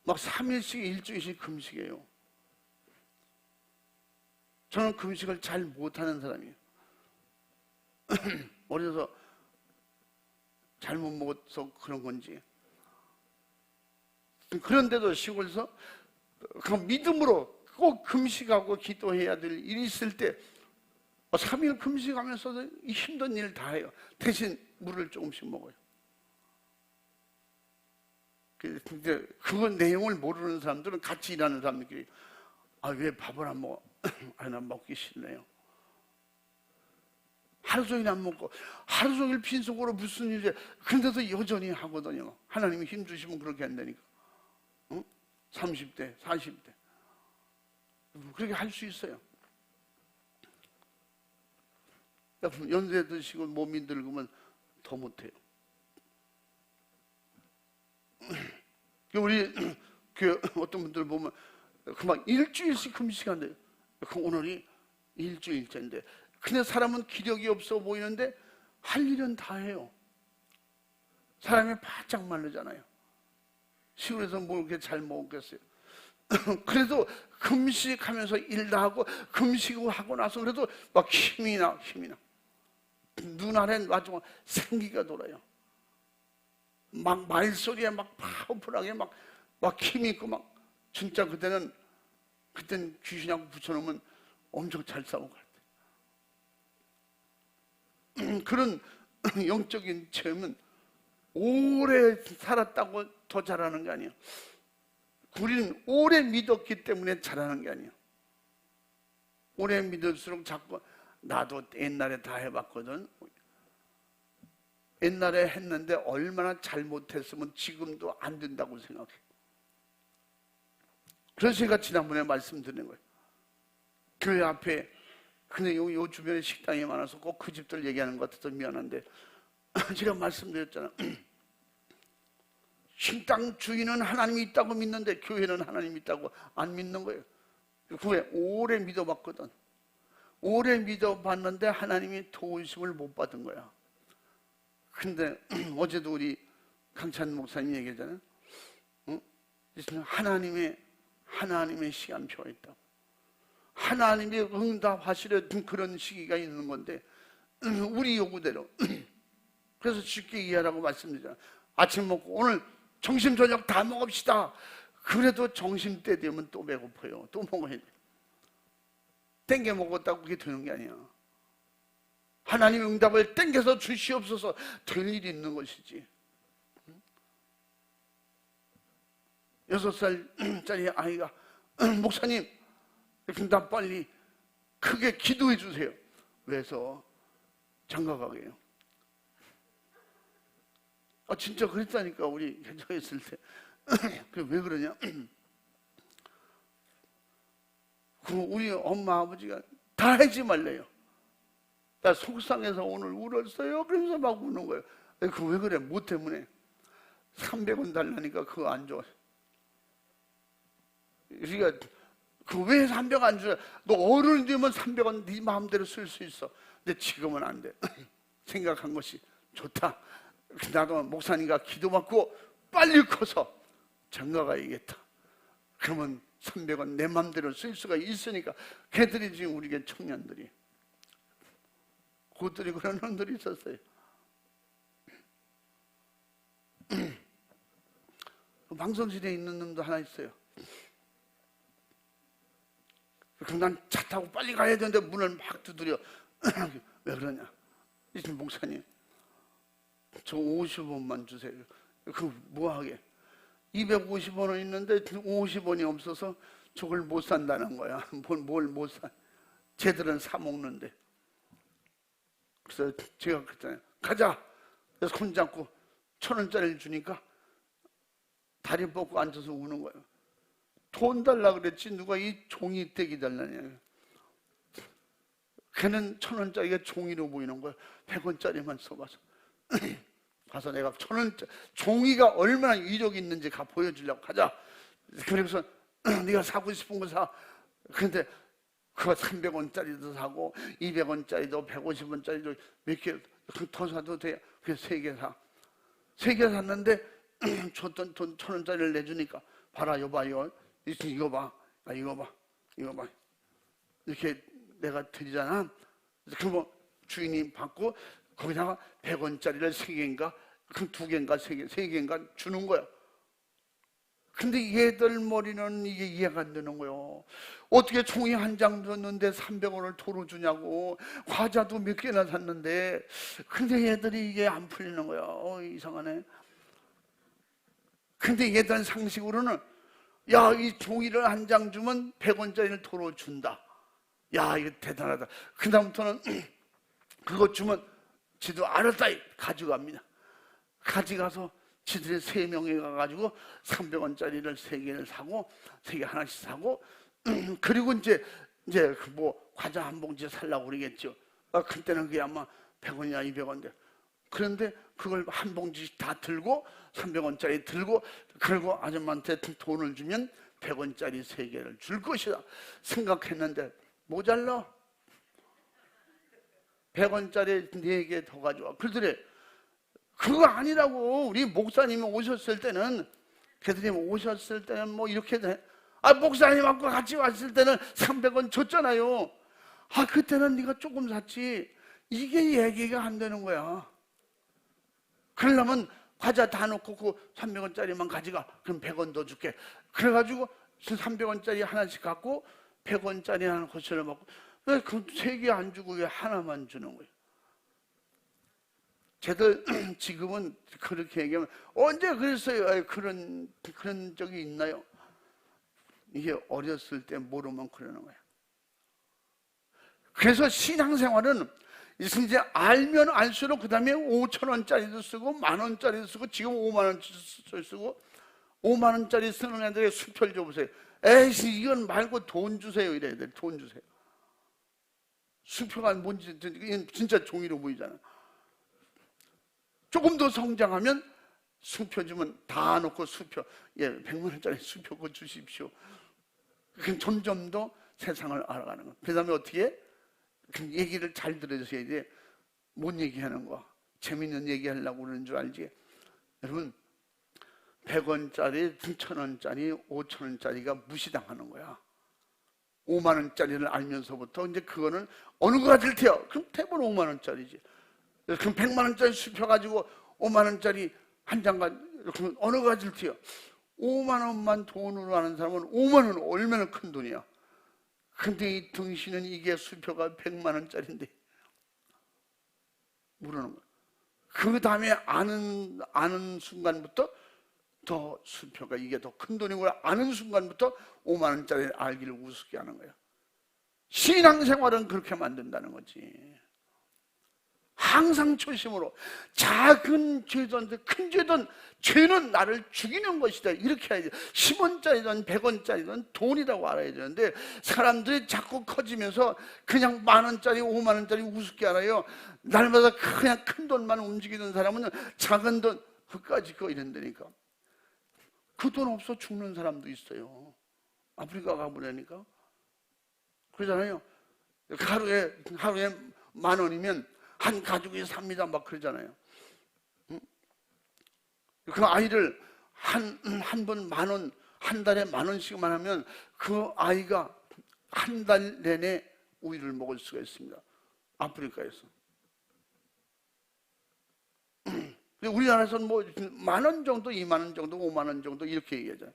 막 3일씩 일주일씩 금식해요. 저는 금식을 잘 못하는 사람이에요. 어려서 잘못 먹어서 그런 건지. 그런데도 시골에서 그 믿음으로 꼭 금식하고 기도해야 될 일이 있을 때 3일 금식하면서도 힘든 일 다 해요. 대신 물을 조금씩 먹어요. 근데 그건 내용을 모르는 사람들은 같이 일하는 사람들끼리 왜 밥을 안 먹어? 난 먹기 싫네요. 하루 종일 안 먹고 하루 종일 빈속으로 무슨 일이야. 근데도 여전히 하거든요. 하나님이 힘 주시면 그렇게 한다니까. 30대, 40대 그렇게 할 수 있어요. 연세 드시고 몸이 늙으면 더 못해요. 우리 그 어떤 분들 보면 그만 일주일씩 금식한대요. 오늘이 일주일째인데 근데 사람은 기력이 없어 보이는데 할 일은 다 해요. 사람이 바짝 마르잖아요. 시골에서 뭘 그렇게 잘 먹었겠어요. 그래도 금식하면서 일도 하고 금식을 하고 나서 그래도 막 힘이 나. 눈 아래 아주 생기가 돌아요. 막 말소리에 막 파워풀하게 막 힘이 있고 막 진짜 그때는 귀신하고 붙여놓으면 엄청 잘 싸우고 갈 때. 그런 영적인 체험은 오래 살았다고 더 잘하는 게 아니에요. 우리는 오래 믿었기 때문에 잘하는 게 아니에요. 오래 믿을수록 자꾸 나도 옛날에 다 해봤거든. 옛날에 했는데 얼마나 잘못했으면 지금도 안 된다고 생각해. 그래서 제가 지난번에 말씀드린 거예요. 교회 앞에 근데 요 주변에 식당이 많아서 꼭 그 집들 얘기하는 것 같아서 미안한데 제가 말씀드렸잖아. 식당 주인은 하나님이 있다고 믿는데 교회는 하나님이 있다고 안 믿는 거예요. 그왜 오래 믿어봤거든. 오래 믿어봤는데 하나님이 도우심을 못 받은 거야. 근데 어제도 우리 강찬 목사님 얘기했잖아요. 하나님의 시간표가 있다고. 하나님이 응답하시려던 그런 시기가 있는 건데 우리 요구대로. 그래서 쉽게 이해하라고 말씀드리잖아요. 아침 먹고 오늘 점심 저녁 다 먹읍시다. 그래도 점심때 되면 또 배고파요. 또 먹어야 돼. 땡겨 먹었다고 그게 되는 게 아니야. 하나님 응답을 땡겨서 주시옵소서 될 일이 있는 것이지. 6살짜리 아이가 목사님 나 빨리 크게 기도해 주세요. 왜서 장가가게요. 진짜 그랬다니까. 우리 개척했을 때. 왜 그러냐? 우리 엄마 아버지가 다 하지 말래요. 나 속상해서 오늘 울었어요. 그러면서 막 우는 거예요. 그 왜 그래? 뭐 때문에? 300원 달라니까 그거 안 줘. 그러니까 왜 300원 안 줘? 너 어른이 되면 300원 네 마음대로 쓸 수 있어. 근데 지금은 안 돼. 생각한 것이 좋다. 나도 목사님과 기도받고 빨리 커서 장가가야겠다. 그러면 300원 내 맘대로 쓸 수가 있으니까. 걔들이 지금 우리 청년들이, 그들이 그런 놈들이 있었어요. 방송실에 있는 놈도 하나 있어요. 그럼 난 차 타고 빨리 가야 되는데 문을 막 두드려. 왜 그러냐? 이 목사님, 저 50원만 주세요. 그 뭐하게? 250원은 있는데 50원이 없어서 저걸 못 산다는 거야. 뭘 못 사? 쟤들은 사 먹는데. 그래서 제가 그랬잖아요. 가자. 그래서 손잡고 1,000원짜리를 주니까 다리 뻗고 앉아서 우는 거예요. 돈 달라 그랬지 누가 이 종이 떼기 달라냐. 걔는 1,000원짜리가 종이로 보이는 거야. 100원짜리만 써봐서. 가서 내가 1,000원짜리 종이가 얼마나 위력이 있는지 가 보여주려고. 가자. 그래서 네가 사고 싶은 거 사. 근데 그거 300원짜리도 사고 200원짜리도 150원짜리도 몇 개 더 사도 돼. 그래서 3개 사. 3개 샀는데 줬던 돈 1,000원짜리를 내주니까 봐라 여봐요. 이거 봐. 이거 봐. 이거 봐. 이렇게 내가 드리잖아. 그러면 주인이 받고 거기다가 100원짜리를 3개인가 그럼 2개인가 3개인가 주는 거야. 근데 얘들 머리는 이게 이해가 안 되는 거예요. 어떻게 종이 한 장 줬는데 300원을 도로 주냐고. 과자도 몇 개나 샀는데. 근데 얘들이 이게 안 풀리는 거야. 이상하네. 근데 얘들 상식으로는 야, 이 종이를 한 장 주면 100원짜리를 도로 준다. 야, 이거 대단하다. 그 다음부터는 그거 주면 지도 알았다 가져갑니다. 가져가서 지들이 3명이 가가지고 300원짜리를 3개를 사고 3개 하나씩 사고 그리고 이제 뭐 과자 한 봉지 살라고 그러겠죠. 그때는 그게 아마 100원이나 200원인데 그런데 그걸 한 봉지씩 다 들고 300원짜리 들고 그리고 아줌마한테 돈을 주면 100원짜리 3개를 줄 것이다 생각했는데 모자라. 100원짜리 4개 더 가져와. 그러더래. 그거 아니라고. 우리 목사님이 오셨을 때는 걔들이 오셨을 때는 뭐 이렇게 돼. 목사님하고 같이 왔을 때는 300원 줬잖아요. 그때는 네가 조금 샀지. 이게 얘기가 안 되는 거야. 그러려면 과자 다 놓고 그 300원짜리만 가져가. 그럼 100원 더 줄게. 그래가지고 300원짜리 하나씩 갖고 100원짜리 하나 고쳐를 먹고 왜 그 3개 안 주고 왜 하나만 주는 거예요? 쟤들 지금은 그렇게 얘기하면 언제 그랬어요? 그런 적이 있나요? 이게 어렸을 때 모르면 그러는 거예요. 그래서 신앙생활은 이제 알면 알수록 그 다음에 5,000원짜리도 쓰고 10,000원짜리도 쓰고 지금 50,000원짜리 쓰고 50,000원짜리 쓰는 애들의 수표를 줘보세요. 에이씨 이건 말고 돈 주세요 이래 애들. 돈 주세요. 수표가 뭔지 진짜 종이로 보이잖아. 조금 더 성장하면 수표 주면 다 놓고 수표 100만원짜리 수표 그 주십시오. 점점 더 세상을 알아가는 거야. 그 다음에 어떻게 해? 얘기를 잘 들어주셔야 돼. 뭔 얘기하는 거야? 재밌는 얘기 하려고 그러는 줄 알지? 여러분 100원짜리, 1,000원짜리, 5,000원짜리가 무시당하는 거야. 5만원짜리를 알면서부터 이제 그거는 어느 거 가질 테요? 그럼 대부분 5만원짜리지. 그럼 100만원짜리 수표 가지고 5만원짜리 한 장가 그러면 어느 거 가질 테요? 5만원만 돈으로 하는 사람은 5만원 얼마나 큰 돈이야. 근데 이 등신은 이게 수표가 100만원짜리인데 모르는 거야. 그 다음에 아는 순간부터 더 수표가 이게 더 큰 돈이고 아는 순간부터 5만원짜리를 알기를 우습게 하는 거야. 신앙생활은 그렇게 만든다는 거지. 항상 초심으로 작은 죄든 큰 죄든 죄는 나를 죽이는 것이다 이렇게 해야지. 10원짜리든 100원짜리든 돈이라고 알아야 되는데 사람들이 자꾸 커지면서 그냥 만원짜리 5만원짜리 우습게 알아요. 날마다 그냥 큰 돈만 움직이는 사람은 작은 돈 그까짓 거 이런다니까. 그 돈 없어 죽는 사람도 있어요. 아프리카 가보려니까 그러잖아요. 하루에 10,000원이면 한 가족이 삽니다 막 그러잖아요. 그 아이를 한 번 10,000원, 한 달에 10,000원씩만 하면 그 아이가 한 달 내내 우유를 먹을 수가 있습니다. 아프리카에서. 우리나라에서는 뭐 10,000원 정도, 20,000원 정도, 50,000원 정도 이렇게 얘기하잖아요.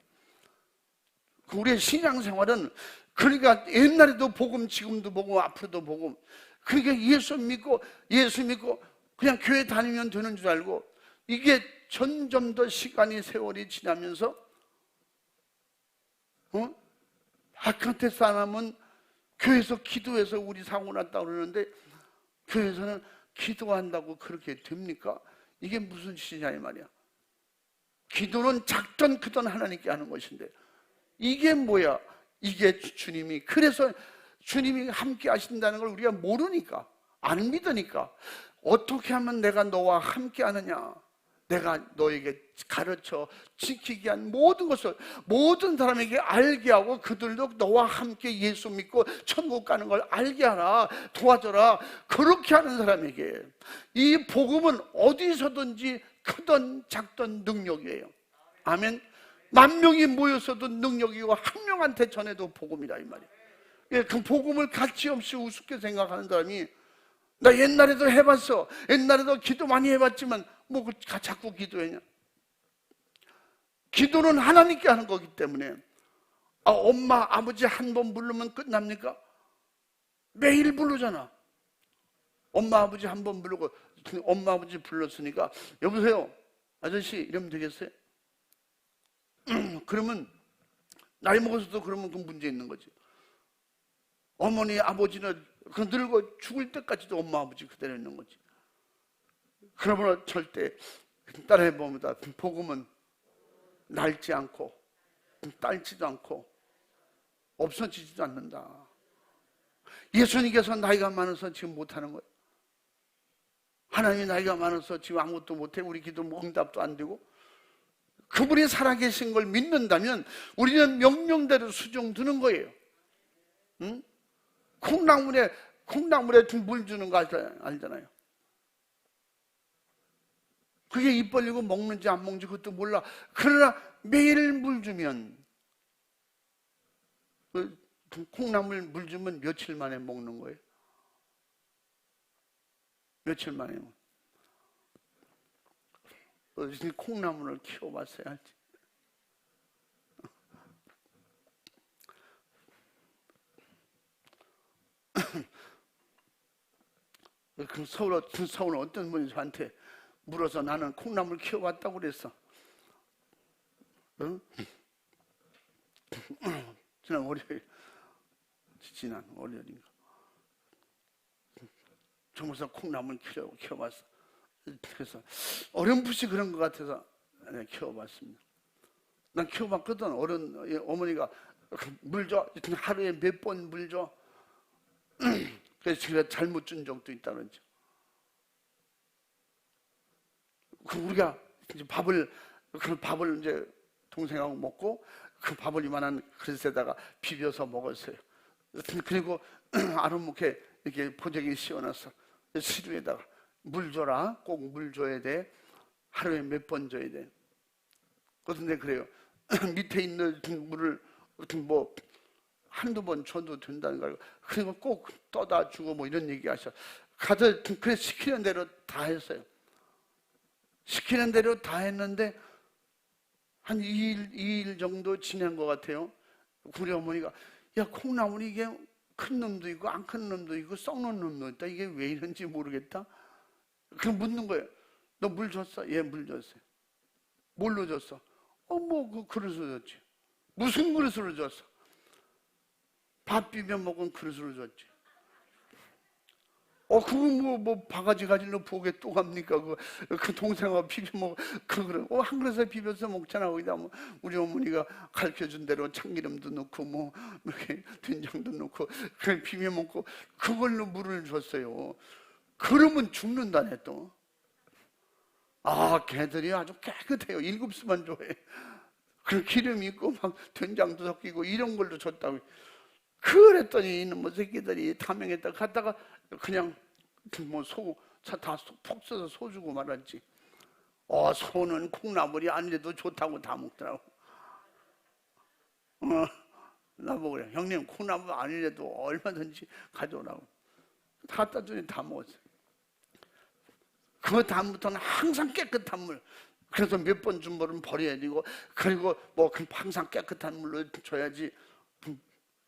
우리의 신앙생활은 그러니까 옛날에도 복음, 지금도 복음, 앞으로도 복음. 그러니까 예수 믿고 그냥 교회 다니면 되는 줄 알고 이게 점점 더 시간이 세월이 지나면서 바깥에 사람은 교회에서 기도해서 우리 사고 났다고 그러는데 교회에서는 기도한다고 그렇게 됩니까? 이게 무슨 짓이냐 이 말이야. 기도는 작든 크든 하나님께 하는 것인데 이게 뭐야? 이게 주님이, 그래서 주님이 함께 하신다는 걸 우리가 모르니까, 안 믿으니까 어떻게 하면 내가 너와 함께 하느냐, 내가 너에게 가르쳐 지키게 한 모든 것을 모든 사람에게 알게 하고 그들도 너와 함께 예수 믿고 천국 가는 걸 알게 하라, 도와줘라. 그렇게 하는 사람에게 이 복음은 어디서든지 크든 작든 능력이에요. 아멘. 10,000명이 모여서도 능력이고 한 명한테 전해도 복음이다 이 말이에요. 그 복음을 가치없이 우습게 생각하는 사람이 나 옛날에도 해봤어, 옛날에도 기도 많이 해봤지만 뭐 자꾸 기도했냐. 기도는 하나님께 하는 거기 때문에 엄마 아버지 한 번 부르면 끝납니까? 매일 부르잖아. 엄마 아버지 한 번 부르고 엄마 아버지 불렀으니까 여보세요 아저씨 이러면 되겠어요? 그러면 나이 먹어서도 그러면 그 문제 있는 거지. 어머니 아버지는 그 늙어 죽을 때까지도 엄마 아버지 그대로 있는 거지. 그러므로 절대 따라해 봅니다. 복음은 낡지 않고 딸지도 않고 없어지지도 않는다. 예수님께서 나이가 많아서 지금 못하는 거예요. 하나님이 나이가 많아서 지금 아무것도 못해, 우리 기도 응답도 안 되고. 그분이 살아계신 걸 믿는다면 우리는 명령대로 수종 두는 거예요. 응? 콩나물에 물 주는 거 알잖아요. 그게 입 벌리고 먹는지 안 먹는지 그것도 몰라. 그러나 매일 물 주면, 콩나물 물 주면 며칠 만에 먹는 거예요. 며칠 만에. 콩나물을 키워봤어야 할지. 그 서울 어떤 분이 저한테 물어서 나는 콩나물 키워봤다고 그랬어. 응? 지난 월요일인가. 정말서 콩나물 키워봤어. 그래서 어렴풋이 그런 것 같아서 키워봤습니다. 난 키워봤거든. 어머니가 물 줘. 하루에 몇 번 물 줘. 그래서 제가 잘못 준 적도 있다 그러죠. 우리가 이제 밥을 이제 동생하고 먹고 그 밥을 이만한 그릇에다가 비벼서 먹었어요. 그리고 아름묵게 이렇게 보자기 씌워놨어. 시루에다가 물 줘라. 꼭 물 줘야 돼. 하루에 몇 번 줘야 돼. 그런데 그래요. 밑에 있는 물을 뭐 한두 번 줘도 된다는 걸. 그리고 꼭 떠다 주고 뭐 이런 얘기 하셔. 가서 그래 시키는 대로 다 했어요. 시키는 대로 다 했는데 한 2일 정도 지난 것 같아요. 우리 어머니가 야 콩나물이 이게 큰 놈도 있고 안 큰 놈도 있고 썩는 놈도 있다. 이게 왜 이런지 모르겠다. 그 묻는 거예요. 너 물 줬어? 예, 물 줬어요. 뭘로 줬어? 뭐 그 그릇으로 줬지. 무슨 그릇으로 줬어? 밥 비벼 먹은 그릇으로 줬지. 그거 뭐 바가지 가지로 보게 또 갑니까? 그 동생하고 비벼 먹, 그 그릇. 한 그릇에 비벼서 먹잖아. 거기다 뭐 우리 어머니가 가르쳐 준 대로 참기름도 넣고 뭐 이렇게 된장도 넣고 그 비벼 먹고 그걸로 물을 줬어요. 그러면 죽는다네 또. 걔들이 아주 깨끗해요. 7수만 좋아해. 그 기름 있고 막 된장도 섞이고 이런 걸로 줬다고. 그랬더니 이놈의 새끼들이 탐행했다 갔다가 그냥 뭐 다 폭 써서 소주고 말았지. 소는 콩나물이 아니래도 좋다고 다 먹더라고. 나보고 그래. 형님 콩나물 아니래도 얼마든지 가져오라고. 다 갖다 주니 다 먹었어요. 그 다음부터는 항상 깨끗한 물. 그래서 몇 번 준 물은 버려야 되고, 그리고 뭐 항상 깨끗한 물로 줘야지.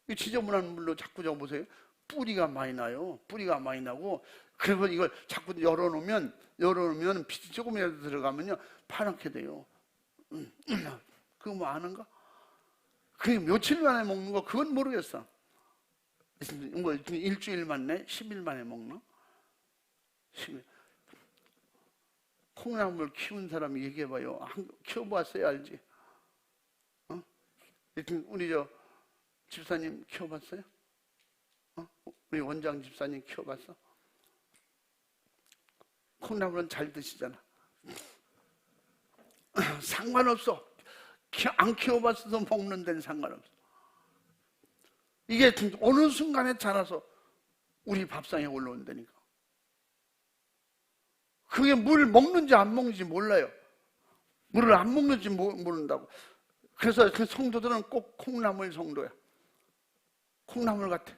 이 지저분한 물로 자꾸 줘보세요. 뿌리가 많이 나요. 뿌리가 많이 나고, 그리고 이걸 자꾸 열어놓으면 빛이 조금이라도 들어가면요 파랗게 돼요. 그거 뭐 아는가? 그게 며칠 만에 먹는 거 그건 모르겠어. 뭐 일주일 만에 10일 만에 먹나? 10일. 콩나물 키운 사람이 얘기해봐요. 키워봤어야 알지. 우리 집사님 키워봤어요? 우리 원장 집사님 키워봤어? 콩나물은 잘 드시잖아. 상관없어. 안 키워봤어도 먹는 데는 상관없어. 이게 어느 순간에 자라서 우리 밥상에 올라온다니까. 그게 물 먹는지 안 먹는지 몰라요. 물을 안 먹는지 모른다고. 그래서 그 성도들은 꼭 콩나물 성도야. 콩나물 같아.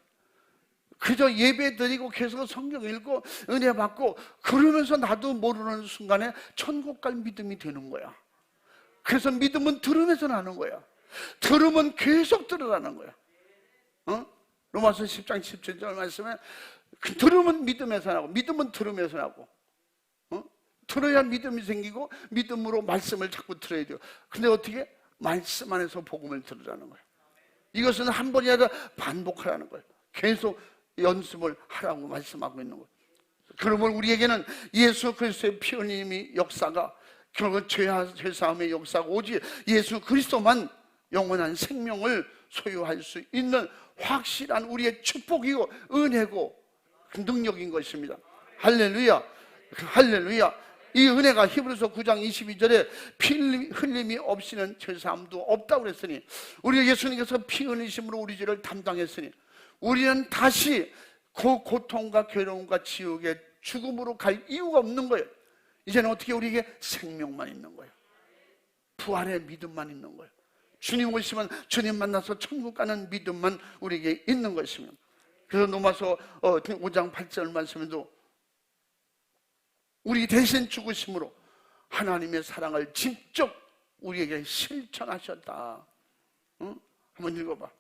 그저 예배 드리고 계속 성경 읽고 은혜 받고 그러면서 나도 모르는 순간에 천국 갈 믿음이 되는 거야. 그래서 믿음은 들으면서 나는 거야. 들으면 계속 들으라는 거야. 로마서 10장 17절 말씀에 들으면 믿음에서 나고 믿음은 들으면서 나고 들어야 믿음이 생기고 믿음으로 말씀을 자꾸 들어야 돼요. 근데 어떻게? 말씀 안에서 복음을 들으라는 거예요. 이것은 한 번이라도 반복하라는 거예요. 계속 연습을 하라고 말씀하고 있는 거예요. 그러면 우리에게는 예수 그리스도의 피 흘림의 역사가 결국 죄사함의 역사가 오직 예수 그리스도만 영원한 생명을 소유할 수 있는 확실한 우리의 축복이고 은혜고 능력인 것입니다. 할렐루야. 할렐루야. 이 은혜가 히브리서 9장 22절에 피 흘림이 없이는 죄사함도 없다고 그랬으니, 우리 예수님께서 피 흘리심으로 우리 죄를 담당했으니 우리는 다시 그 고통과 괴로움과 지옥의 죽음으로 갈 이유가 없는 거예요. 이제는 어떻게 우리에게 생명만 있는 거예요. 부활의 믿음만 있는 거예요. 주님 오시면 주님 만나서 천국 가는 믿음만 우리에게 있는 것이면. 그래서 로마서 5장 8절 말씀에도 우리 대신 죽으심으로 하나님의 사랑을 직접 우리에게 실천하셨다. 한번 읽어봐.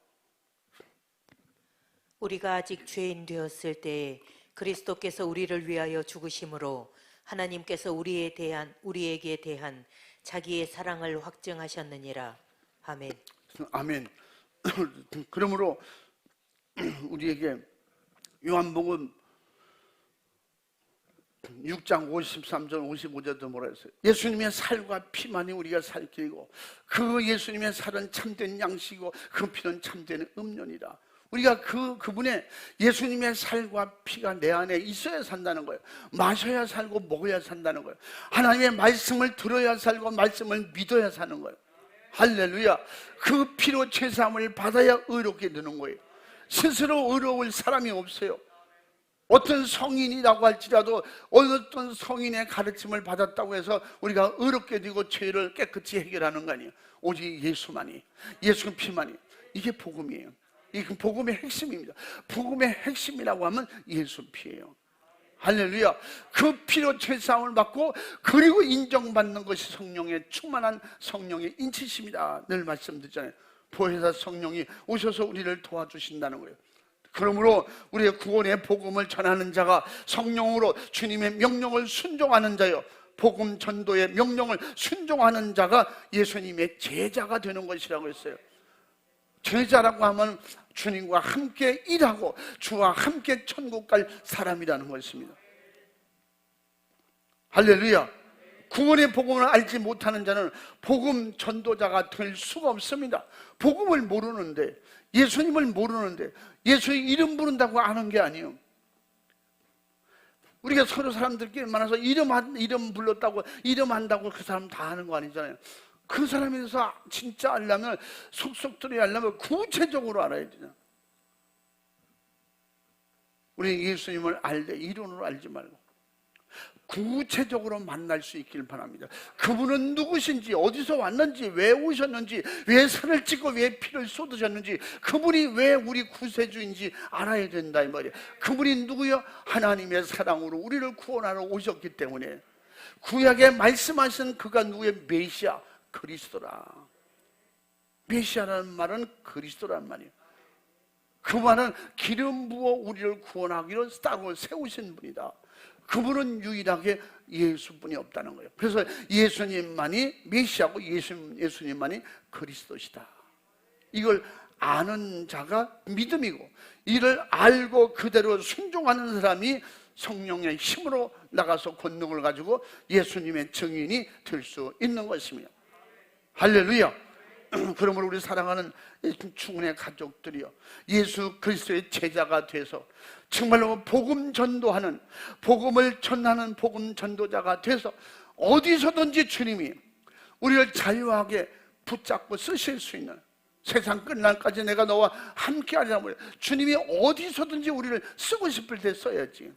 우리가 아직 죄인 되었을 때에 그리스도께서 우리를 위하여 죽으심으로 하나님께서 우리에게 대한 자기의 사랑을 확증하셨느니라. 아멘. 아멘. 그러므로 우리에게 요한복음 6장 53절 55절도 뭐라 했어요? 예수님의 살과 피만이 우리가 살 길이고 그 예수님의 살은 참된 양식이고 그 피는 참된 음료니라. 우리가 그분의 예수님의 살과 피가 내 안에 있어야 산다는 거예요. 마셔야 살고 먹어야 산다는 거예요. 하나님의 말씀을 들어야 살고 말씀을 믿어야 사는 거예요. 할렐루야. 그 피로 죄사함을 받아야 의롭게 되는 거예요. 스스로 의로울 사람이 없어요. 어떤 성인이라고 할지라도 어떤 성인의 가르침을 받았다고 해서 우리가 의롭게 되고 죄를 깨끗이 해결하는 거 아니에요. 오직 예수만이, 예수 피만이. 이게 복음이에요. 이게 복음의 핵심입니다. 복음의 핵심이라고 하면 예수 피예요. 할렐루야. 그 피로 죄사함을 받고 그리고 인정받는 것이 성령의 충만한 성령의 인치심이다. 늘 말씀드리잖아요. 보혜사 성령이 오셔서 우리를 도와주신다는 거예요. 그러므로 우리의 구원의 복음을 전하는 자가 성령으로 주님의 명령을 순종하는 자요, 복음 전도의 명령을 순종하는 자가 예수님의 제자가 되는 것이라고 했어요. 제자라고 하면 주님과 함께 일하고 주와 함께 천국 갈 사람이라는 것입니다. 할렐루야. 구원의 복음을 알지 못하는 자는 복음 전도자가 될 수가 없습니다. 복음을 모르는데, 예수님을 모르는데 예수의 이름 부른다고 아는 게 아니에요. 우리가 서로 사람들끼리 만나서 이름 불렀다고, 이름 한다고 그 사람 다 아는 거 아니잖아요. 그 사람에 대해서 진짜 알려면, 속속들이 알려면 구체적으로 알아야 되잖아요. 우리 예수님을 알되 이론으로 알지 말고 구체적으로 만날 수 있길 바랍니다. 그분은 누구신지, 어디서 왔는지, 왜 오셨는지, 왜 살을 찢고 왜 피를 쏟으셨는지, 그분이 왜 우리 구세주인지 알아야 된다 이 말이에요. 그분이 누구요? 하나님의 사랑으로 우리를 구원하러 오셨기 때문에 구약에 말씀하신 그가 누구의 메시아, 그리스도라. 메시아라는 말은 그리스도란 말이에요. 그 말은 기름 부어 우리를 구원하기로 땅을 세우신 분이다. 그분은 유일하게 예수뿐이 없다는 거예요. 그래서 예수님만이 메시아고 예수님만이 그리스도시다. 이걸 아는 자가 믿음이고, 이를 알고 그대로 순종하는 사람이 성령의 힘으로 나가서 권능을 가지고 예수님의 증인이 될 수 있는 것입니다. 할렐루야. 그러므로 우리 사랑하는 충분의 가족들이요, 예수 그리스도의 제자가 돼서 정말로 복음 전도하는, 복음을 전하는 복음 전도자가 돼서 어디서든지 주님이 우리를 자유하게 붙잡고 쓰실 수 있는, 세상 끝날까지 내가 너와 함께하리라. 주님이 어디서든지 우리를 쓰고 싶을 때 써야지.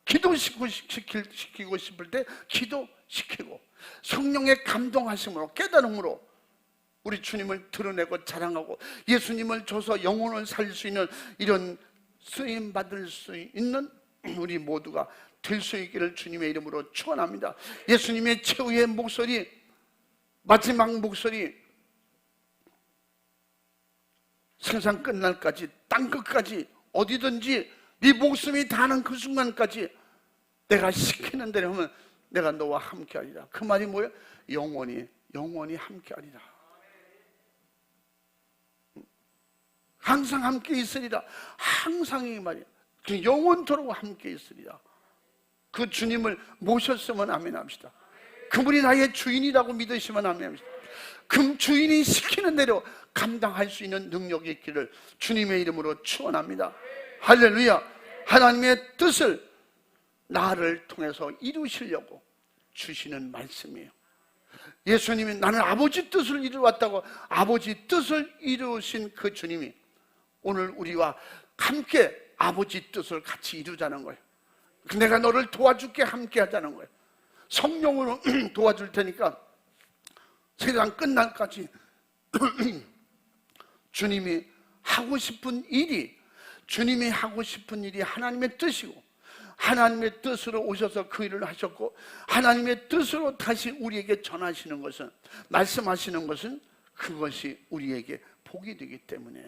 기도시키고 싶을 때 기도시키고, 성령의 감동하심으로, 깨달음으로 우리 주님을 드러내고 자랑하고 예수님을 줘서 영혼을 살릴 수 있는 이런 쓰임 받을 수 있는 우리 모두가 될 수 있기를 주님의 이름으로 축원합니다. 예수님의 최후의 목소리, 마지막 목소리, 세상 끝날까지, 땅 끝까지, 어디든지 네 목숨이 다하는 그 순간까지 내가 시키는 대로 하면 내가 너와 함께하리라. 그 말이 뭐예요? 영원히 함께하리라. 항상 함께 있으리라. 항상 이 말이에요. 영원토록 함께 있으리라. 그 주님을 모셨으면 아멘 합시다. 그분이 나의 주인이라고 믿으시면 아멘 합시다. 그 주인이 시키는 대로 감당할 수 있는 능력이 있기를 주님의 이름으로 축원합니다. 할렐루야. 하나님의 뜻을 나를 통해서 이루시려고 주시는 말씀이에요. 예수님이 나는 아버지 뜻을 이루었다고, 아버지 뜻을 이루신 그 주님이 오늘 우리와 함께 아버지 뜻을 같이 이루자는 거예요. 내가 너를 도와줄게, 함께 하자는 거예요. 성령으로 도와줄 테니까 세상 끝날까지 주님이 하고 싶은 일이 하나님의 뜻이고, 하나님의 뜻으로 오셔서 그 일을 하셨고, 하나님의 뜻으로 다시 우리에게 전하시는 것은, 말씀하시는 것은, 그것이 우리에게 복이 되기 때문에,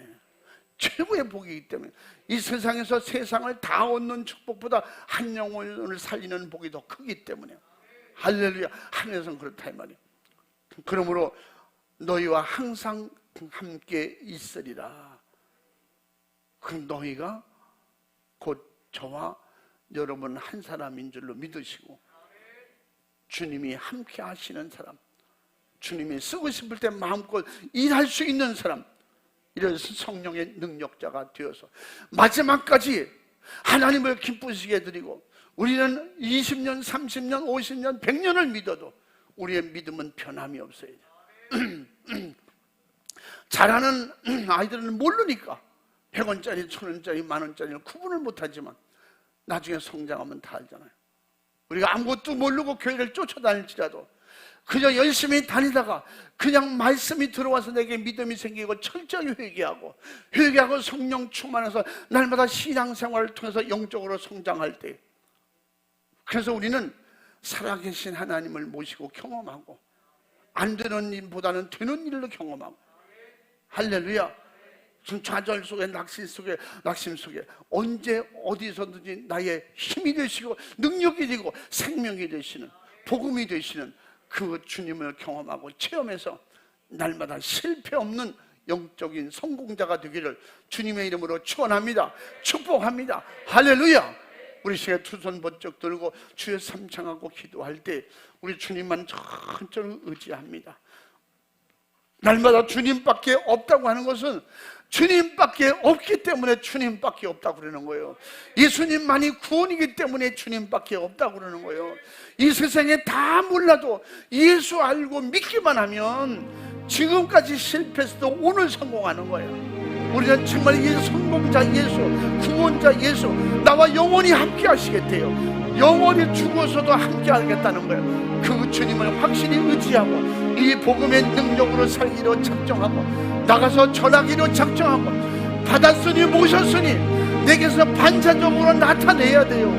최고의 복이기 때문에, 이 세상에서 세상을 다 얻는 축복보다 한 영혼을 살리는 복이 더 크기 때문에, 할렐루야. 하늘에서는 그렇다 이 말이에요. 그러므로 너희와 항상 함께 있으리라. 그 너희가 곧 저와 여러분 한 사람인 줄로 믿으시고, 주님이 함께 하시는 사람, 주님이 쓰고 싶을 때 마음껏 일할 수 있는 사람, 이런 성령의 능력자가 되어서 마지막까지 하나님을 기쁘시게 드리고, 우리는 20년, 30년, 50년, 100년을 믿어도 우리의 믿음은 변함이 없어요. 잘하는 아이들은 모르니까 100원짜리, 1000원짜리, 만원짜리를 구분을 못하지만 나중에 성장하면 다 알잖아요. 우리가 아무것도 모르고 교회를 쫓아다닐지라도 그냥 열심히 다니다가 그냥 말씀이 들어와서 내게 믿음이 생기고 철저히 회개하고 성령 충만해서 날마다 신앙생활을 통해서 영적으로 성장할 때, 그래서 우리는 살아계신 하나님을 모시고 경험하고, 안 되는 일보다는 되는 일로 경험하고, 할렐루야. 좌절 속에, 낙심 속에 언제 어디서든지 나의 힘이 되시고 능력이 되고 생명이 되시는, 복음이 되시는 그 주님을 경험하고 체험해서 날마다 실패 없는 영적인 성공자가 되기를 주님의 이름으로 축원합니다. 축복합니다. 할렐루야. 우리 시에 두 손 번쩍 들고 주여 삼창하고 기도할 때 우리 주님만 천천히 의지합니다. 날마다 주님밖에 없다고 하는 것은 주님밖에 없기 때문에 주님밖에 없다고 그러는 거예요. 예수님만이 구원이기 때문에 주님밖에 없다고 그러는 거예요. 이 세상에 다 몰라도 예수 알고 믿기만 하면 지금까지 실패했어도 오늘 성공하는 거예요. 우리는 정말 이 성공자 예수, 구원자 예수, 나와 영원히 함께 하시겠대요. 영원히 죽어서도 함께 하겠다는 거예요. 그 주님을 확실히 의지하고 이 복음의 능력으로 살기로 작정하고 나가서 전하기로 작정하고 받았으니 모셨으니 내게서 반사적으로 나타내야 돼요.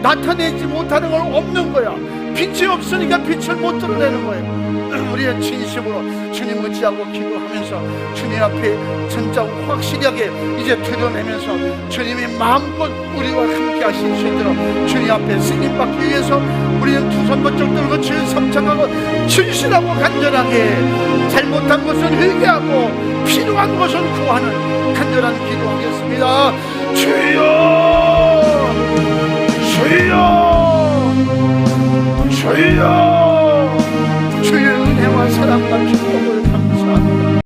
나타내지 못하는 건 없는 거야. 빛이 없으니까 빛을 못 드러내는 거예요. 우리는 진심으로 주님 의지하고 기도하면서 주님 앞에 진짜 확실하게 이제 드러내면서 주님이 마음껏 우리와 함께 하실 수 있도록 주님 앞에 승인받기 위해서 우리는 두 손 번쩍 들고 주를 성창하고 진실하고 간절하게 잘못한 것은 회개하고 필요한 것은 구하는 간절한 기도하겠습니다. 주여 주여 주여 주의 은혜와 사랑과 축복을